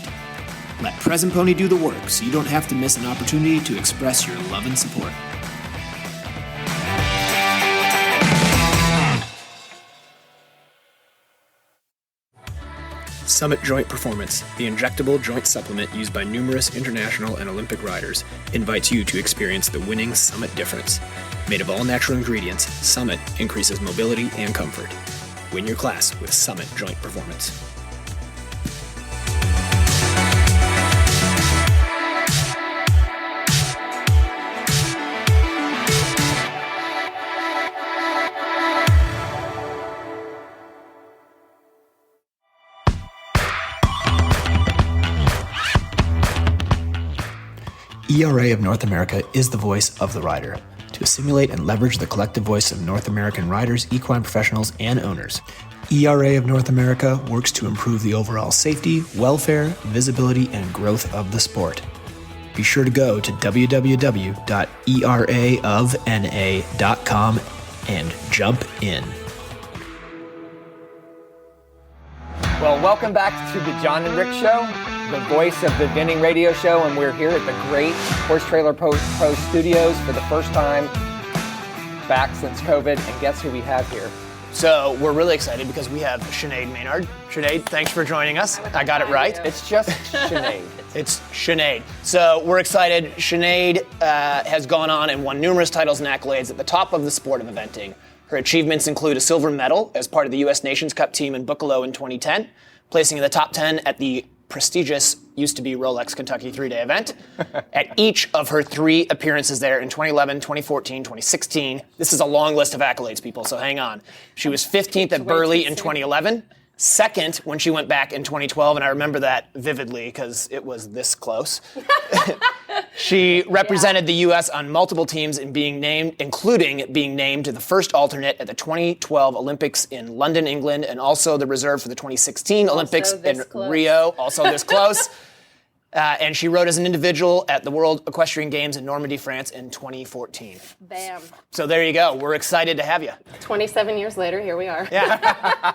Let Present Pony do the work so you don't have to miss an opportunity to express your love and support. Summit Joint Performance, the injectable joint supplement used by numerous international and Olympic riders, invites you to experience the winning Summit difference. Made of all natural ingredients, Summit increases mobility and comfort. Win your class with Summit Joint Performance. ERA of North America is the voice of the rider, to assimilate and leverage the collective voice of North American riders, equine professionals, and owners. ERA of North America works to improve the overall safety, welfare, visibility, and growth of the sport. Be sure to go to www.eraofna.com and jump in. Well, welcome back to the Jon and Rick Show, the voice of the Vending Radio Show, and we're here at the great Horse Trailer Pro Studios for the first time back since COVID, and guess who we have here? So we're really excited because we have Sinead Maynard. Sinead, thanks for joining us. I got it right. It's just Sinead. It's Sinead. So we're excited. Sinead has gone on and won numerous titles and accolades at the top of the sport of eventing. Her achievements include a silver medal as part of the U.S. Nations Cup team in Buccalo in 2010, placing in the top 10 at the prestigious, used to be Rolex Kentucky 3-day event, at each of her 3 appearances there in 2011, 2014, 2016. This is a long list of accolades, people, so hang on. She was 15th at Burley in 2011, second when she went back in 2012, and I remember that vividly because it was this close. She represented the U.S. on multiple teams and including being named to the first alternate at the 2012 Olympics in London, England, and also the reserve for the 2016 Olympics in Rio, also this close. And she rode as an individual at the World Equestrian Games in Normandy, France in 2014. Bam. So there you go. We're excited to have you. 27 years later, here we are. Yeah.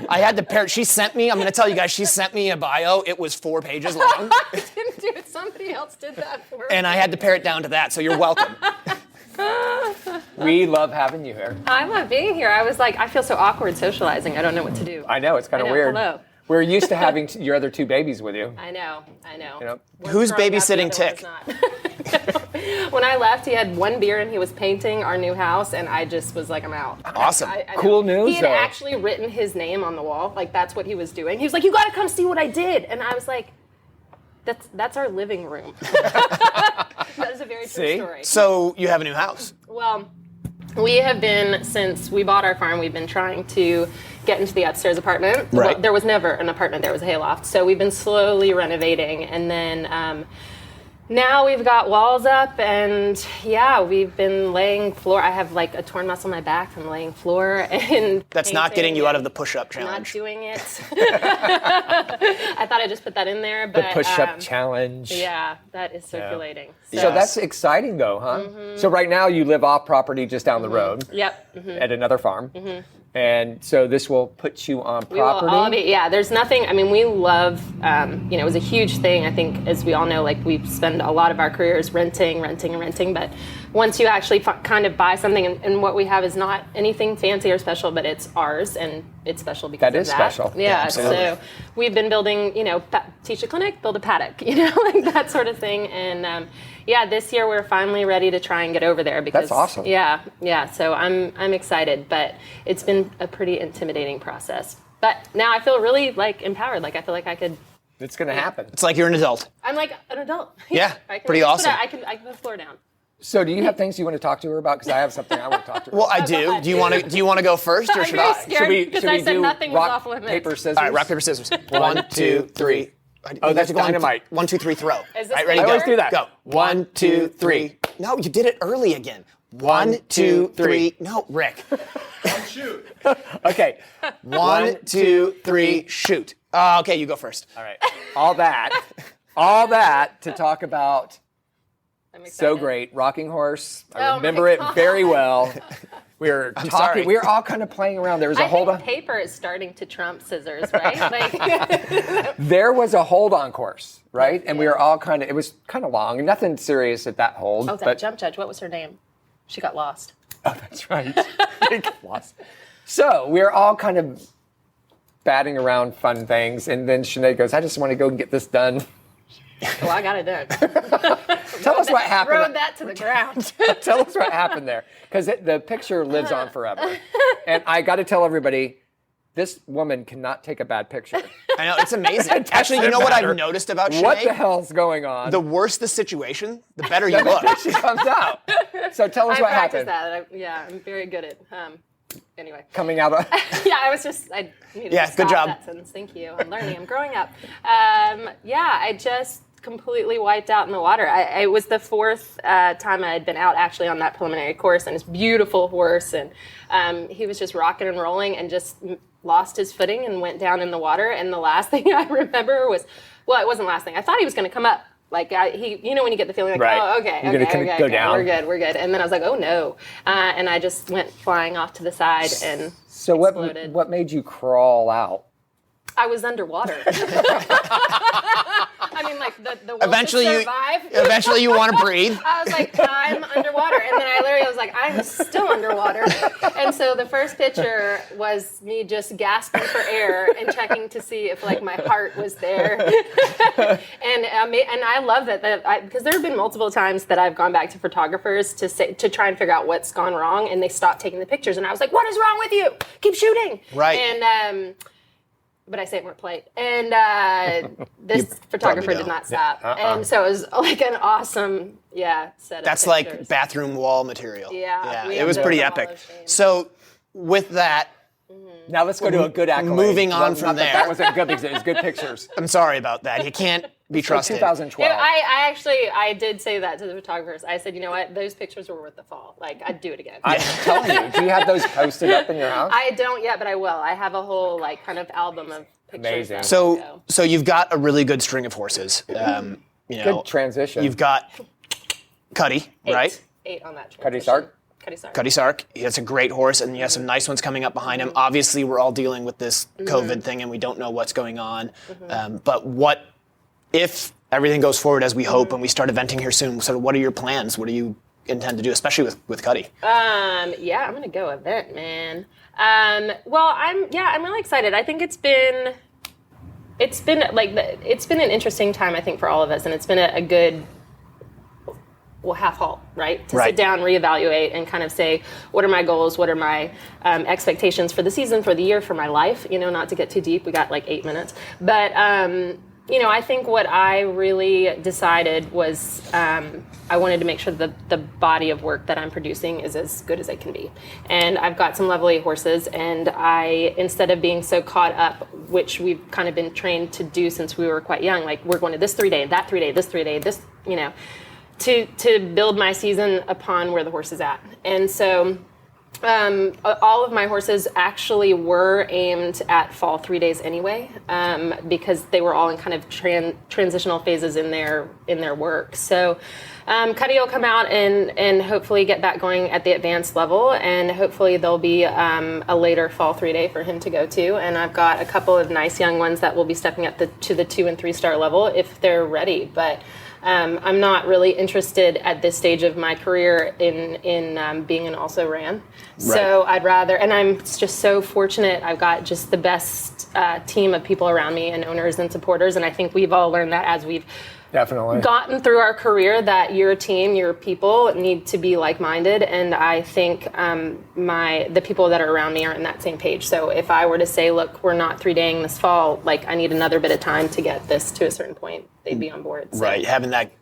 I had to pair. She sent me, I'm going to tell you guys, she sent me a bio. It was 4 pages long. I didn't do it. Somebody else did that for me. And I had to pare it down to that, so you're welcome. We love having you here. I love being here. I was like, I feel so awkward socializing. I don't know what to do. I know, it's kind of weird. Hello. We're used to having your other 2 babies with you. I know. You know? Who's babysitting Tick? When I left, he had 1 beer and he was painting our new house, and I just was like, I'm out. Awesome. I Cool news, He had though. actually written his name on the wall. Like, that's what he was doing. He was like, you got to come see what I did. And I was like, that's our living room. That is a very true story. So you have a new house. Well, we have been, since we bought our farm, we've been trying to get into the upstairs apartment. Right. Well, there was never an apartment, there was a hayloft. So we've been slowly renovating, and then now we've got walls up, and yeah, we've been laying floor. I have like a torn muscle in my back from laying floor and That's not getting you out of the push-up challenge. Not doing it. I thought I'd just put that in there, but The push-up challenge. yeah, that is circulating. So that's exciting, though, huh? Mm-hmm. So right now you live off property just down the road. Yep. Mm-hmm. At another farm. And so this will put you on We will property. all be, yeah, there's nothing, I mean, we love, it was a huge thing. I think, as we all know, like, we spend a lot of our careers renting, but once you actually kind of buy something, and what we have is not anything fancy or special, but it's ours, and it's special because of that. That is special. Yeah, absolutely. so we've been building, teach a clinic, build a paddock, like that sort of thing, and this year we're finally ready to try and get over there because That's awesome. Yeah. So I'm excited, but it's been a pretty intimidating process. But now I feel really like empowered. Like I feel like I could. It's going to happen. It's like you're an adult. I'm like an adult. Yeah, I can pretty just awesome. I can put the floor down. So do you have things you want to talk to her about? Because I have something I want to talk to her Well, about. I do. Do you want to go first, or I'm should very I? scared because I said nothing was off limits. Paper, scissors? All right, rock, paper, scissors. 1, 2, 3. Oh, that's dynamite. 1, 2, 3, throw. Is this All right, ready, fair? go. I always do that. Go. 1, 2, 3. No, you did it early again. 1, 2, 3. No, Rick. Shoot. Okay. 1, 2, 3, shoot. Okay, you go first. All right. All that to talk about. I'm excited. So great. Rocking Horse. I Oh remember my it God. very well. We were talking. sorry. We were all kind of playing around. There was a I hold think on. paper is starting to trump scissors, right? Like, There was a hold on course, right? And we were all kind of. It was kind of long. Nothing serious at that hold. oh, that but jump judge, what was her name? She got lost. Oh, that's right. Lost. So we were all kind of batting around fun things, and then Sinead goes, "I just want to go and get this done." Well, I got it done. Tell us what happened. Rode that to the ground. Tell us what happened there, because the picture lives on forever. And I got to tell everybody, this woman cannot take a bad picture. I know, it's amazing. Actually, you know what I've noticed about Sinead? What the hell's going on? The worse the situation, the better you look. she comes out. So tell us I what practiced happened. that. I'm very good at. Anyway. Coming out of. Yeah, I needed Yeah, to good stop job. that sentence. Thank you. I'm learning. I'm growing up. I just completely wiped out in the water. It was the fourth time I had been out actually on that preliminary course, and it's a beautiful horse, and he was just rocking and rolling and just lost his footing and went down in the water. And the last thing I remember was, well, it wasn't the last thing. I thought he was going to come up. Like you know when you get the feeling like, Right. oh, okay, You're gonna okay, go down. we're good. And then I was like, oh no, and I just went flying off to the side and So exploded. what made you crawl out? I was underwater. I mean, like the will Eventually to you- survive. Eventually, you want to breathe. I was like, I'm underwater, and then I literally was like, I'm still underwater. And so the first picture was me just gasping for air and checking to see if like my heart was there. and I love that because there have been multiple times that I've gone back to photographers to try and figure out what's gone wrong, and they stopped taking the pictures, and I was like, what is wrong with you? Keep shooting. Right. And but I say it more polite. And this photographer probably did don't. not stop. And so it was like an awesome, set That's of like pictures. bathroom wall material. Yeah, we It was have pretty the epic. Wall of Shame. So, with that, Now let's go to a good accolade. Moving on Well, from not there. That wasn't good because it was good pictures. I'm sorry about that. You can't be trusted. 2012. I did say that to the photographers. I said, you know what? Those pictures were worth the fall. Like, I'd do it again. I'm telling you. Do you have those posted up in your house? I don't yet, but I will. I have a whole like kind of album of pictures. Amazing. that So, will go. so you've got a really good string of horses. Good transition. You've got Cuddy, right? 8 on that. Cuddy transition. Sark? Cuddy Sark. Cuddy Sark. He has a great horse, and you have some nice ones coming up behind him. Obviously, we're all dealing with this COVID thing, and we don't know what's going on. But what if everything goes forward as we hope, and we start eventing here soon? So, what are your plans? What do you intend to do, especially with Cuddy? I'm gonna go event, man. Well, I'm really excited. I think it's been an interesting time, I think, for all of us, and it's been a good half halt, right? To sit down, reevaluate, and kind of say, what are my goals? What are my expectations for the season, for the year, for my life? Not to get too deep. We got like 8 minutes, but I think what I really decided was I wanted to make sure that the body of work that I'm producing is as good as it can be. And I've got some lovely horses, and instead of being so caught up, which we've kind of been trained to do since we were quite young, like we're going to this 3-day, that 3-day, this 3-day, this, to build my season upon where the horse is at. And so all of my horses actually were aimed at fall 3 days anyway, because they were all in kind of transitional phases in their work. So Cuddy will come out and hopefully get back going at the advanced level, and hopefully there'll be a later fall 3-day for him to go to. And I've got a couple of nice young ones that will be stepping up to the 2 and 3 star level if they're ready. But I'm not really interested at this stage of my career in being an also ran. So I'd rather, and I'm just so fortunate. I've got just the best team of people around me, and owners and supporters. And I think we've all learned that as we've Definitely gotten through our career, that your team, your people need to be like-minded. And I think the people that are around me are in that same page. So if I were to say, look, we're not 3-daying this fall, like I need another bit of time to get this to a certain point, they'd be on board. So. Right, having that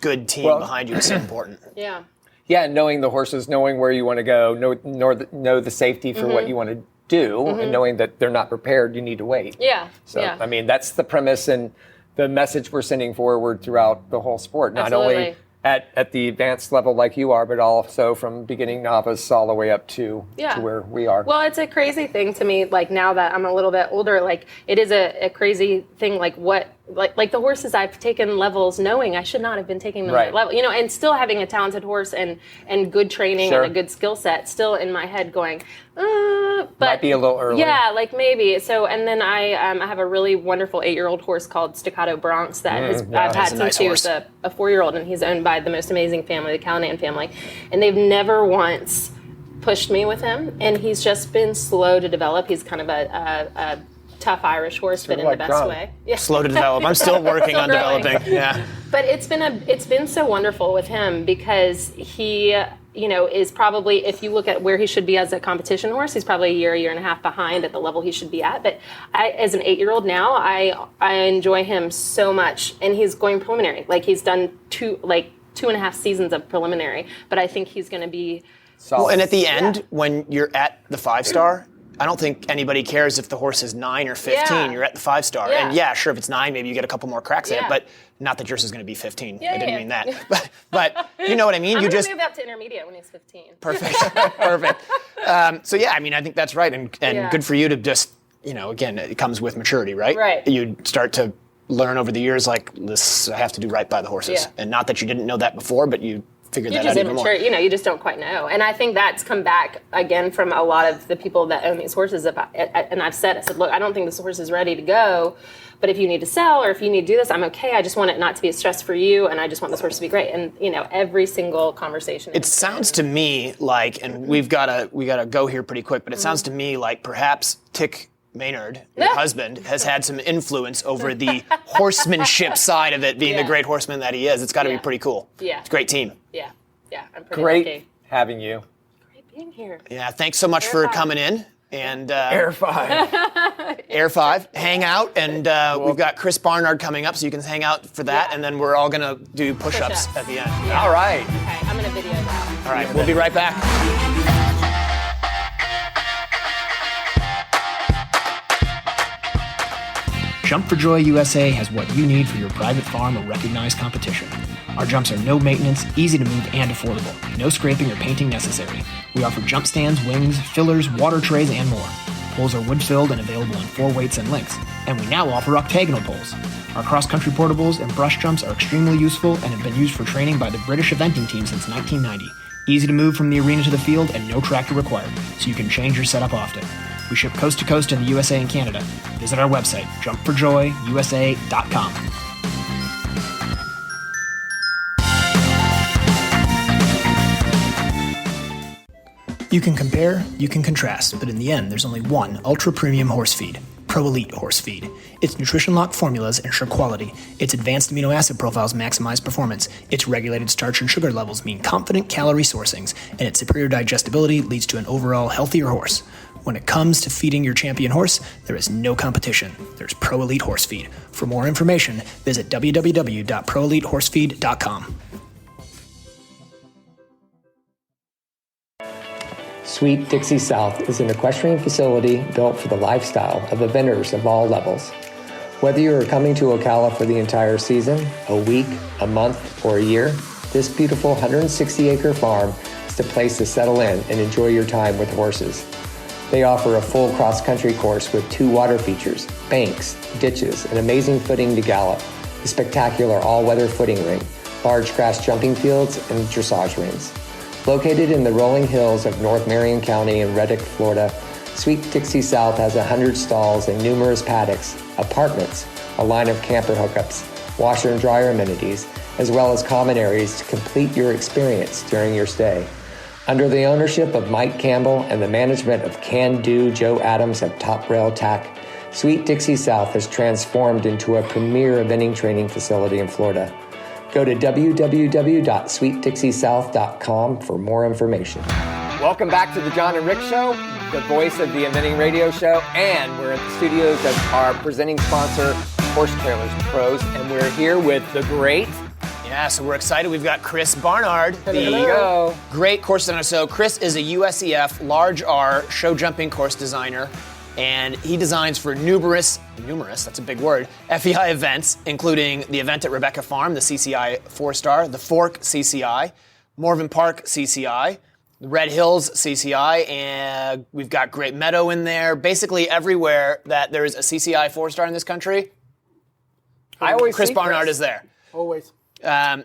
good team behind you is so important. Yeah. Yeah, knowing the horses, knowing where you want to go, know the safety for what you want to do, and knowing that they're not prepared, you need to wait. Yeah. So, I mean, that's the premise and the message we're sending forward throughout the whole sport, not only at the advanced level like you are, but also from beginning novice all the way up to where we are. Well, it's a crazy thing to me, like now that I'm a little bit older, like it is a crazy thing, like the horses I've taken levels knowing I should not have been taking them at level, and still having a talented horse and good training and a good skill set still in my head going, but might be a little early. Yeah, like maybe. So, and then I have a really wonderful 8-year-old horse called Staccato Bronx that I've had since he was a 4-year-old, and he's owned by the most amazing family, the Callanan family, and they've never once pushed me with him, and he's just been slow to develop. He's kind of a tough Irish horse, but in the best way. Yeah. Slow to develop. I'm still working on developing. Yeah. But it's been so wonderful with him because he, is probably, if you look at where he should be as a competition horse, he's probably a year and a half behind at the level he should be at. But as an 8-year-old now, I enjoy him so much, and he's going preliminary. Like he's done 2.5 seasons of preliminary, but I think he's going to be solid. Well, and at the end, when you're at the 5-star, I don't think anybody cares if the horse is 9 or 15. Yeah. You're at the 5-star. Yeah. And sure, if it's 9, maybe you get a couple more cracks at it, but not that yours is going to be 15. I didn't mean that. But you know what I mean? I'm going to move up to intermediate when he's 15. Perfect. Perfect. I think that's right. And good for you to just, again, it comes with maturity, right? Right. You start to learn over the years, like, this, I have to do right by the horses. Yeah. And not that you didn't know that before, but you figured that out even more. You just don't quite know. And I think that's come back again from a lot of the people that own these horses. And I said, look, I don't think this horse is ready to go, but if you need to sell or if you need to do this, I'm okay. I just want it not to be a stress for you, and I just want this horse to be great. And every single conversation. It sounds to me like, and we gotta go here pretty quick, but it sounds to me like perhaps Tick Maynard, your husband, has had some influence over the horsemanship side of it, being the great horseman that he is. It's got to be pretty cool. Yeah. It's a great team. Yeah. I'm pretty great lucky. having you. Great being here. Yeah, thanks so much for coming in. And Air 5. Air 5, hang out, and we've got Chris Barnard coming up, so you can hang out for that, and then we're all going to do push-ups at the end. Yeah. All right. Okay, I'm going to video that. All right, we'll be right back. Jump for Joy USA has what you need for your private farm or recognized competition. Our jumps are no maintenance, easy to move, and affordable. No scraping or painting necessary. We offer jump stands, wings, fillers, water trays, and more. Poles are wood-filled and available in 4 weights and lengths. And we now offer octagonal poles. Our cross-country portables and brush jumps are extremely useful and have been used for training by the British eventing team since 1990. Easy to move from the arena to the field and no tractor required, so you can change your setup often. We ship coast to coast in the USA and Canada. Visit our website, jumpforjoyusa.com. You can compare, you can contrast, but in the end, there's only one ultra-premium horse feed, Pro Elite Horse Feed. Its nutrition-locked formulas ensure quality. Its advanced amino acid profiles maximize performance. Its regulated starch and sugar levels mean confident calorie sourcings, and its superior digestibility leads to an overall healthier horse. When it comes to feeding your champion horse, there is no competition. There's Pro Elite Horse Feed. For more information, visit www.proelitehorsefeed.com. Sweet Dixie South is an equestrian facility built for the lifestyle of eventers of all levels. Whether you are coming to Ocala for the entire season, a week, a month, or a year, this beautiful 160-acre farm is the place to settle in and enjoy your time with horses. They offer a full cross-country course with 2 water features, banks, ditches, and amazing footing to gallop, a spectacular all-weather footing ring, large grass jumping fields, and dressage rings. Located in the rolling hills of North Marion County in Reddick, Florida, Sweet Dixie South has 100 stalls and numerous paddocks, apartments, a line of camper hookups, washer and dryer amenities, as well as common areas to complete your experience during your stay. Under the ownership of Mike Campbell and the management of Can-Do Joe Adams of Top Rail Tack, Sweet Dixie South has transformed into a premier eventing training facility in Florida. Go to www.sweetdixiesouth.com for more information. Welcome back to the Jon and Rick Show, the voice of the Inventing Radio Show, and we're at the studios of our presenting sponsor, Horse Trailers Pros, and we're here with the great Yeah, so we're excited. We've got Chris Barnard, Hello. great course designer. So Chris is a USEF large R show jumping course designer, and he designs for numerous, that's a big word, FEI events, including the event at Rebecca Farm, the CCI 4-star, the Fork CCI, Morven Park CCI, the Red Hills CCI, and we've got Great Meadow in there. Basically everywhere that there is a CCI 4-star in this country, Chris Barnard is there. Always.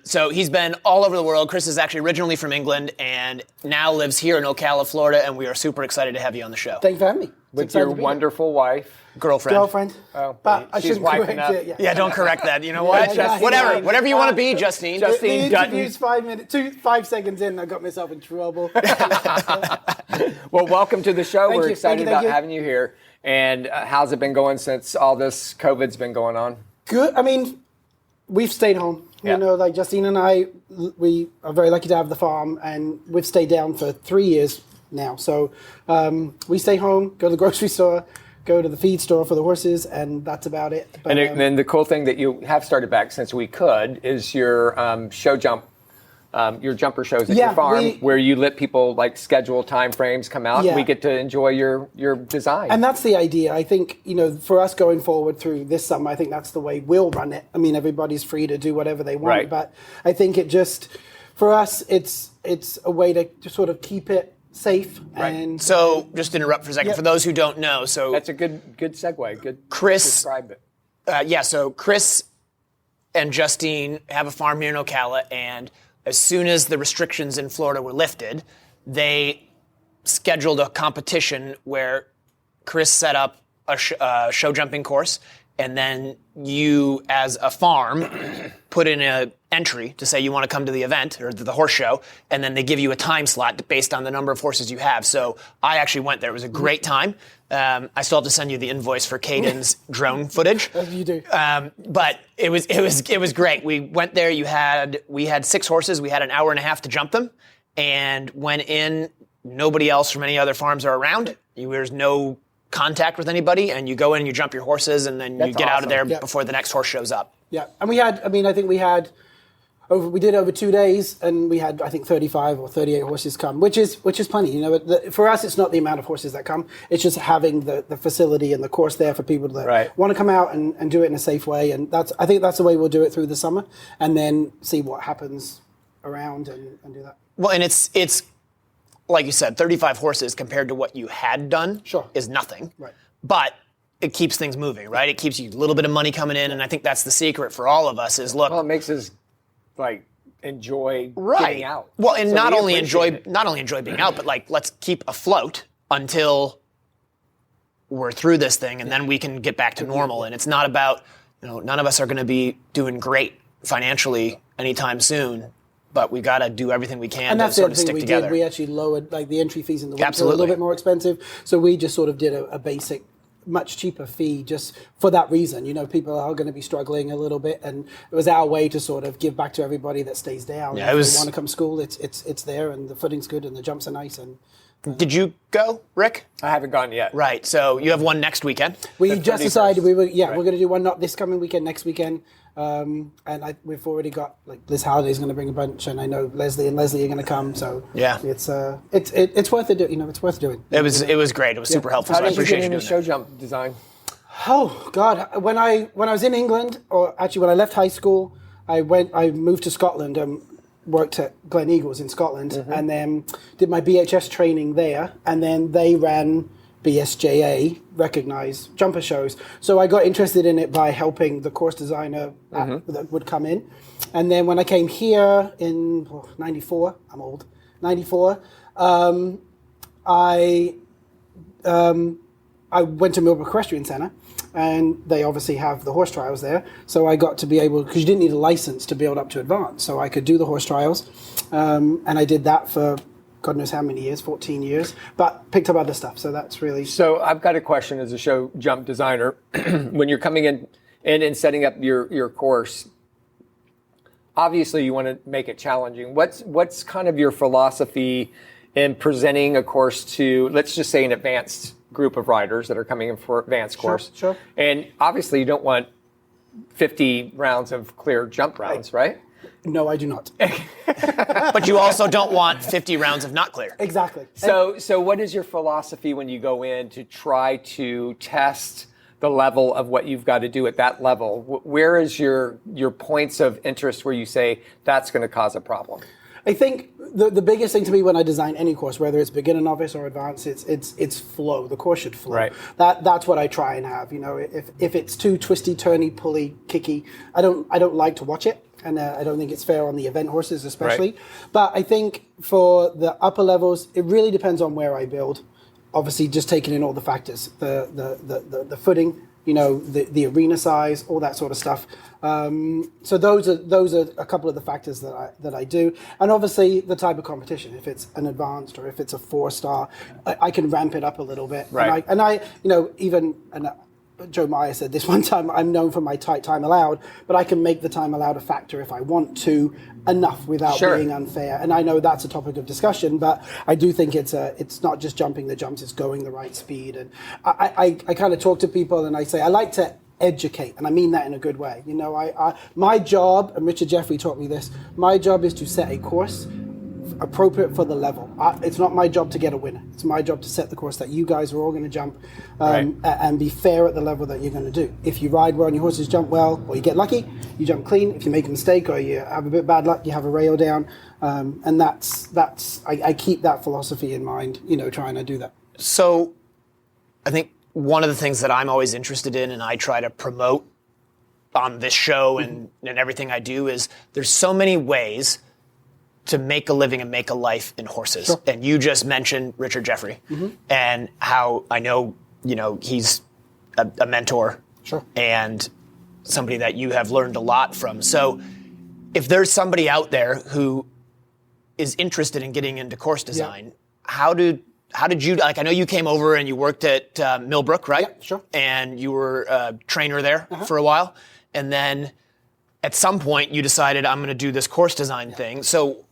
So he's been all over the world. Chris is actually originally from England and now lives here in Ocala, Florida, and we are super excited to have you on the show. Thank you for having me. With your wonderful wife. Girlfriend. Oh, But I she's shouldn't wiping correct up. it. Yeah, don't correct that. You know what? Yeah, Whatever you want to be, Justine. The interview's 5 seconds in, I got myself in trouble. Well, welcome to the show. Thank We're you. excited Thank about you. having you here. And how's it been going since all this COVID's been going on? Good. I mean, we've stayed home. Yeah. You know, like Justine and I, we are very lucky to have the farm, and we've stayed down for 3 years now. So we stay home, go to the grocery store, go to the feed store for the horses, and that's about it. But, And then the cool thing that you have started back since we could is your show jump, your jumper shows at your farm, where you let people like schedule time frames come out, and we get to enjoy your design. And that's the idea. I think, you know, for us going forward through this summer, I think that's the way we'll run it. I mean, everybody's free to do whatever they want, Right. but I think it just, for us, it's a way to sort of keep it safe. Right. And So, just to interrupt for a second, Yep. for those who don't know, so That's a good segue. Good. Chris- Describe it. so Chris and Justine have a farm here in Ocala, and as soon as the restrictions in Florida were lifted, they scheduled a competition where Chris set up a show jumping course, and then you, as a farm, put in an entry to say you want to come to the event or the horse show, and then they give you a time slot based on the number of horses you have. So I actually went there. It was a great time. I still have to send you the invoice for Caden's drone footage. As you do. But it was great. We went there. We had 6 horses. We had an hour and a half to jump them, and went in. Nobody else from any other farms are around. There's no contact with anybody, and you go in and you jump your horses, and then you get out of there before the next horse shows up. Yeah, and we had, I think we had, we did over 2 days, and we had, I think, 35 or 38 horses come, which is plenty. You know, for us, it's not the amount of horses that come; it's just having the facility and the course there for people that want to come out and do it in a safe way. And I think that's the way we'll do it through the summer, and then see what happens around and do that. Well, and it's like you said, 35 horses compared to what you had done is nothing. Right. But it keeps things moving, right? It keeps you a little bit of money coming in, and I think that's the secret for all of us is, look. Well, it makes us like enjoy getting out. Well, and So not we only appreciate enjoy being out, but like let's keep afloat until we're through this thing, and then we can get back to normal. And it's not about, none of us are going to be doing great financially anytime soon. But we got to do everything we can to sort of stick together. We actually lowered like the entry fees in the winter Absolutely. a little bit more expensive. So we just sort of did a basic, much cheaper fee just for that reason. People are going to be struggling a little bit, and it was our way to sort of give back to everybody that stays down. Yeah, if they want to come to school, it's there, and the footing's good, and the jumps are nice. And Did you go, Rick? I haven't gone yet. Right. So you have one next weekend. we just 31st. decided we're going to do one not this coming weekend, next weekend. And we've already got Liz Halliday's going to bring a bunch, and I know Leslie and Leslie are going to come. So yeah, it's worth it. It's worth doing. It was great. It was super helpful. How So I did you appreciate get you into doing show jump design? Oh God! When I was in England, or actually when I left high school, I moved to Scotland and worked at Glen Eagles in Scotland, and then did my BHS training there, and then they ran BSJA recognized jumper shows. So I got interested in it by helping the course designer that would come in. And then when I came here in 94, I'm old, 94, I went to Millbrook Equestrian Centre, and they obviously have the horse trials there. So I got to be able, because you didn't need a license to build up to advance, so I could do the horse trials. And I did that for God knows how many years, 14 years, but picked up other stuff. So that's really... So I've got a question as a show jump designer. When you're coming in and setting up your course, obviously you want to make it challenging. What's kind of your philosophy in presenting a course to, let's just say, an advanced group of riders that are coming in for advanced course? Sure. And obviously you don't want 50 rounds of clear jump rounds, right? No, I do not. But you also don't want 50 rounds of not clear. Exactly. So what is your philosophy when you go in to try to test the level of what you've got to do at that level? Where is your points of interest where you say that's going to cause a problem? I think the biggest thing to me when I design any course, whether it's beginner, novice, or advanced, it's flow. The course should flow. Right. That's what I try and have. You know, if it's too twisty, turny, pulley, kicky, I don't like to watch it, and I don't think it's fair on the event horses especially. Right. But I think for the upper levels, it really depends on where I build. Obviously, just taking in all the factors, the footing, you know, the arena size, all that sort of stuff. So those are a couple of the factors that I do, and obviously the type of competition. If it's an advanced or if it's a 4-star, I can ramp it up a little bit. Right. And I you know, Joe Meyer said this one time, I'm known for my tight time allowed, but I can make the time allowed a factor if I want to, enough without being unfair. And I know that's a topic of discussion, but I do think it's not just jumping the jumps, it's going the right speed. And I kind of talk to people and I say, I like to educate, and I mean that in a good way. You know, my job, and Richard Jeffrey taught me this, my job is to set a course appropriate for the level. It's not my job to get a winner. It's my job to set the course that you guys are all going to jump and be fair at the level that you're going to do. If you ride well and your horses jump well, or you get lucky, you jump clean. If you make a mistake or you have a bit bad luck, you have a rail down. And I keep that philosophy in mind, you know, trying to do that. So I think one of the things that I'm always interested in and I try to promote on this show and everything I do is there's so many ways to make a living and make a life in horses. Sure. And you just mentioned Richard Jeffrey and how I know, you know, he's a mentor and somebody that you have learned a lot from. So if there's somebody out there who is interested in getting into course design, how did you, like, I know you came over and you worked at Millbrook, right? Yeah, sure. And you were a trainer there for a while. And then at some point you decided I'm going to do this course design thing. So,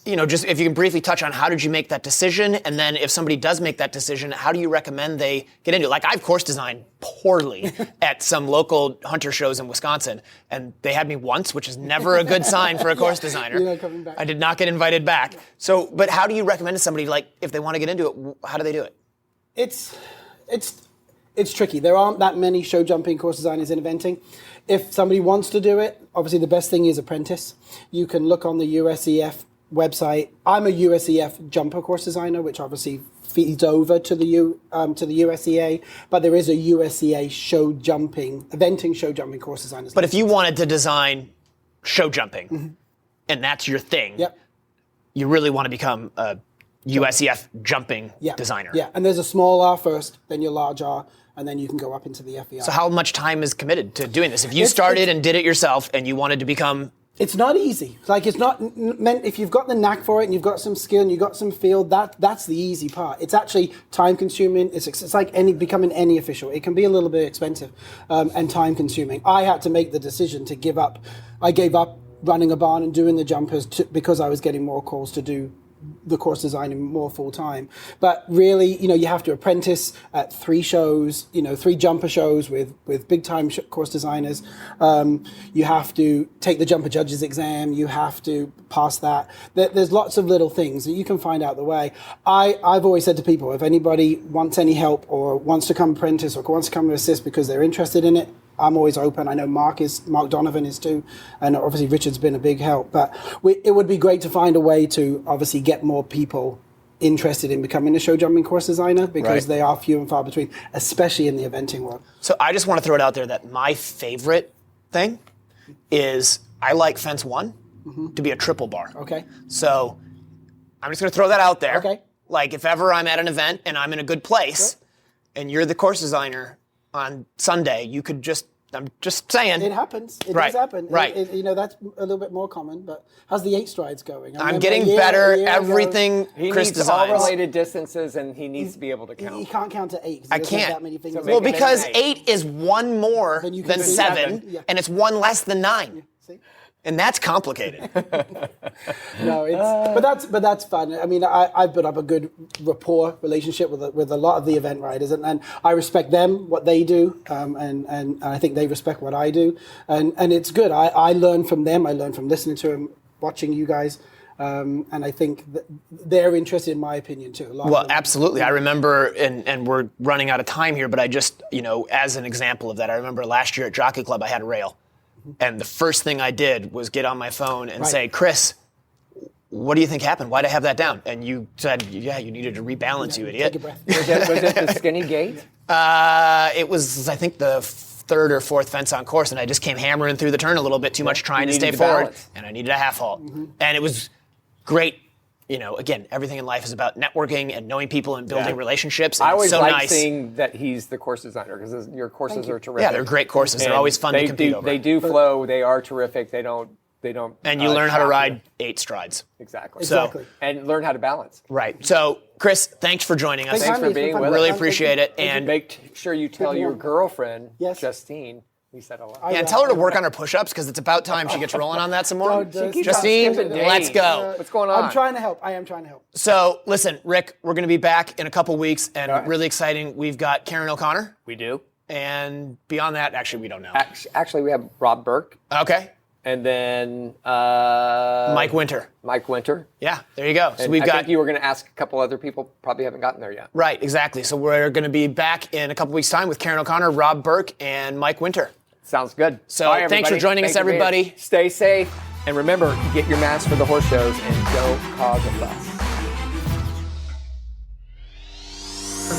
you know, just if you can briefly touch on how did you make that decision? And then if somebody does make that decision, how do you recommend they get into it? Like, I've course designed poorly at some local hunter shows in Wisconsin, and they had me once, which is never a good sign for a course designer. You're not coming back. I did not get invited back. So, but how do you recommend to somebody, like, if they want to get into it, how do they do it? It's tricky. There aren't that many show jumping course designers in eventing. If somebody wants to do it, obviously the best thing is apprentice. You can look on the USEF website. I'm a USEF jumper course designer, which obviously feeds over to the USEA, but there is a USEA eventing show jumping course designers. But if you wanted to design show jumping, and that's your thing, you really want to become a USEF jumping designer. Yeah, and there's a small R first, then your large R, and then you can go up into the FEI. So how much time is committed to doing this? If you started and did it yourself and you wanted to become... It's not easy. Like, it's not meant, if you've got the knack for it and you've got some skill and you've got some feel, that's the easy part. It's actually time consuming. It's like becoming any official. It can be a little bit expensive and time consuming. I had to make the decision to give up. I gave up running a barn and doing the jumpers because I was getting more calls to do the course designing more full time. But really, you know, you have to apprentice at 3 shows, you know, 3 jumper shows with big time course designers. You have to take the jumper judges exam. You have to pass that. There's lots of little things that you can find out the way. I've always said to people, if anybody wants any help or wants to come apprentice or wants to come assist because they're interested in it, I'm always open. I know Mark Donovan is too, and obviously Richard's been a big help. But it would be great to find a way to obviously get more people interested in becoming a show jumping course designer, because they are few and far between, especially in the eventing world. So I just want to throw it out there that my favorite thing is I like fence 1 to be a triple bar. Okay. So I'm just going to throw that out there. Okay. Like, if ever I'm at an event and I'm in a good place and you're the course designer on Sunday, you could just, I'm just saying. It happens. It does happen. You know, that's a little bit more common, but how's the 8 strides going? I'm getting better. Everything Chris needs designs. all related distances, and he needs to be able to count. You can't count to 8. I can't. That many fingers. Well, because 8 is 1 more Then you can than do 7, seven. and it's 1 less than 9. See? And that's complicated. No, but that's fun. I mean, I've built up a good rapport relationship with a lot of the event riders, and I respect them, what they do, and I think they respect what I do, and it's good. I learn from them. I learn from listening to them, watching you guys. And I think that they're interested in my opinion too. Well, absolutely. I remember, and we're running out of time here, but I just, as an example of that, I remember last year at Jockey Club, I had a rail. And the first thing I did was get on my phone and say, Chris, what do you think happened? Why'd I have that down? And you said, yeah, you needed to rebalance, you idiot. Take a breath. Was it the skinny gate? It was, I think, the third or fourth fence on course, and I just came hammering through the turn a little bit too much, trying to stay forward, balance. And I needed a half halt. And it was great. Again, everything in life is about networking and knowing people and building relationships. And I always it's so like nice seeing that he's the course designer, because your courses are terrific. Yeah, they're great courses. They're always fun to compete over. They do flow. They are terrific. They don't. And you learn how to ride 8 strides. Exactly. And learn how to balance. Right. So, Chris, thanks for joining us. Thanks for being with us. Really appreciate it. And make sure you tell your girlfriend, Justine. We said hello. Yeah, and tell her to work on her push-ups, because it's about time she gets rolling on that some more. Justine, let's go. What's going on? I'm trying to help. I am trying to help. So, listen, Rick, we're going to be back in a couple weeks, and really exciting. We've got Karen O'Connor. We do. And beyond that, actually, we don't know. Actually, we have Rob Burke. Okay. And then Mike Winter. Yeah, there you go. So I think you were going to ask a couple other people, probably haven't gotten there yet. Right, exactly. So we're going to be back in a couple weeks' time with Karen O'Connor, Rob Burke, and Mike Winter. Sounds good. So thanks for joining us, everybody. Stay safe. And remember, get your mask for the horse shows and don't cause a fuss.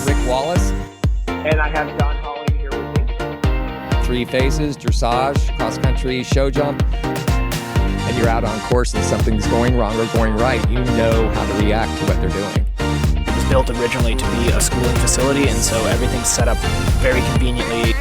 Rick Wallace. And I have John Holly here with me. 3 phases, dressage, cross-country, show jump. And you're out on course and something's going wrong or going right. You know how to react to what they're doing. It was built originally to be a schooling facility, and so everything's set up very conveniently.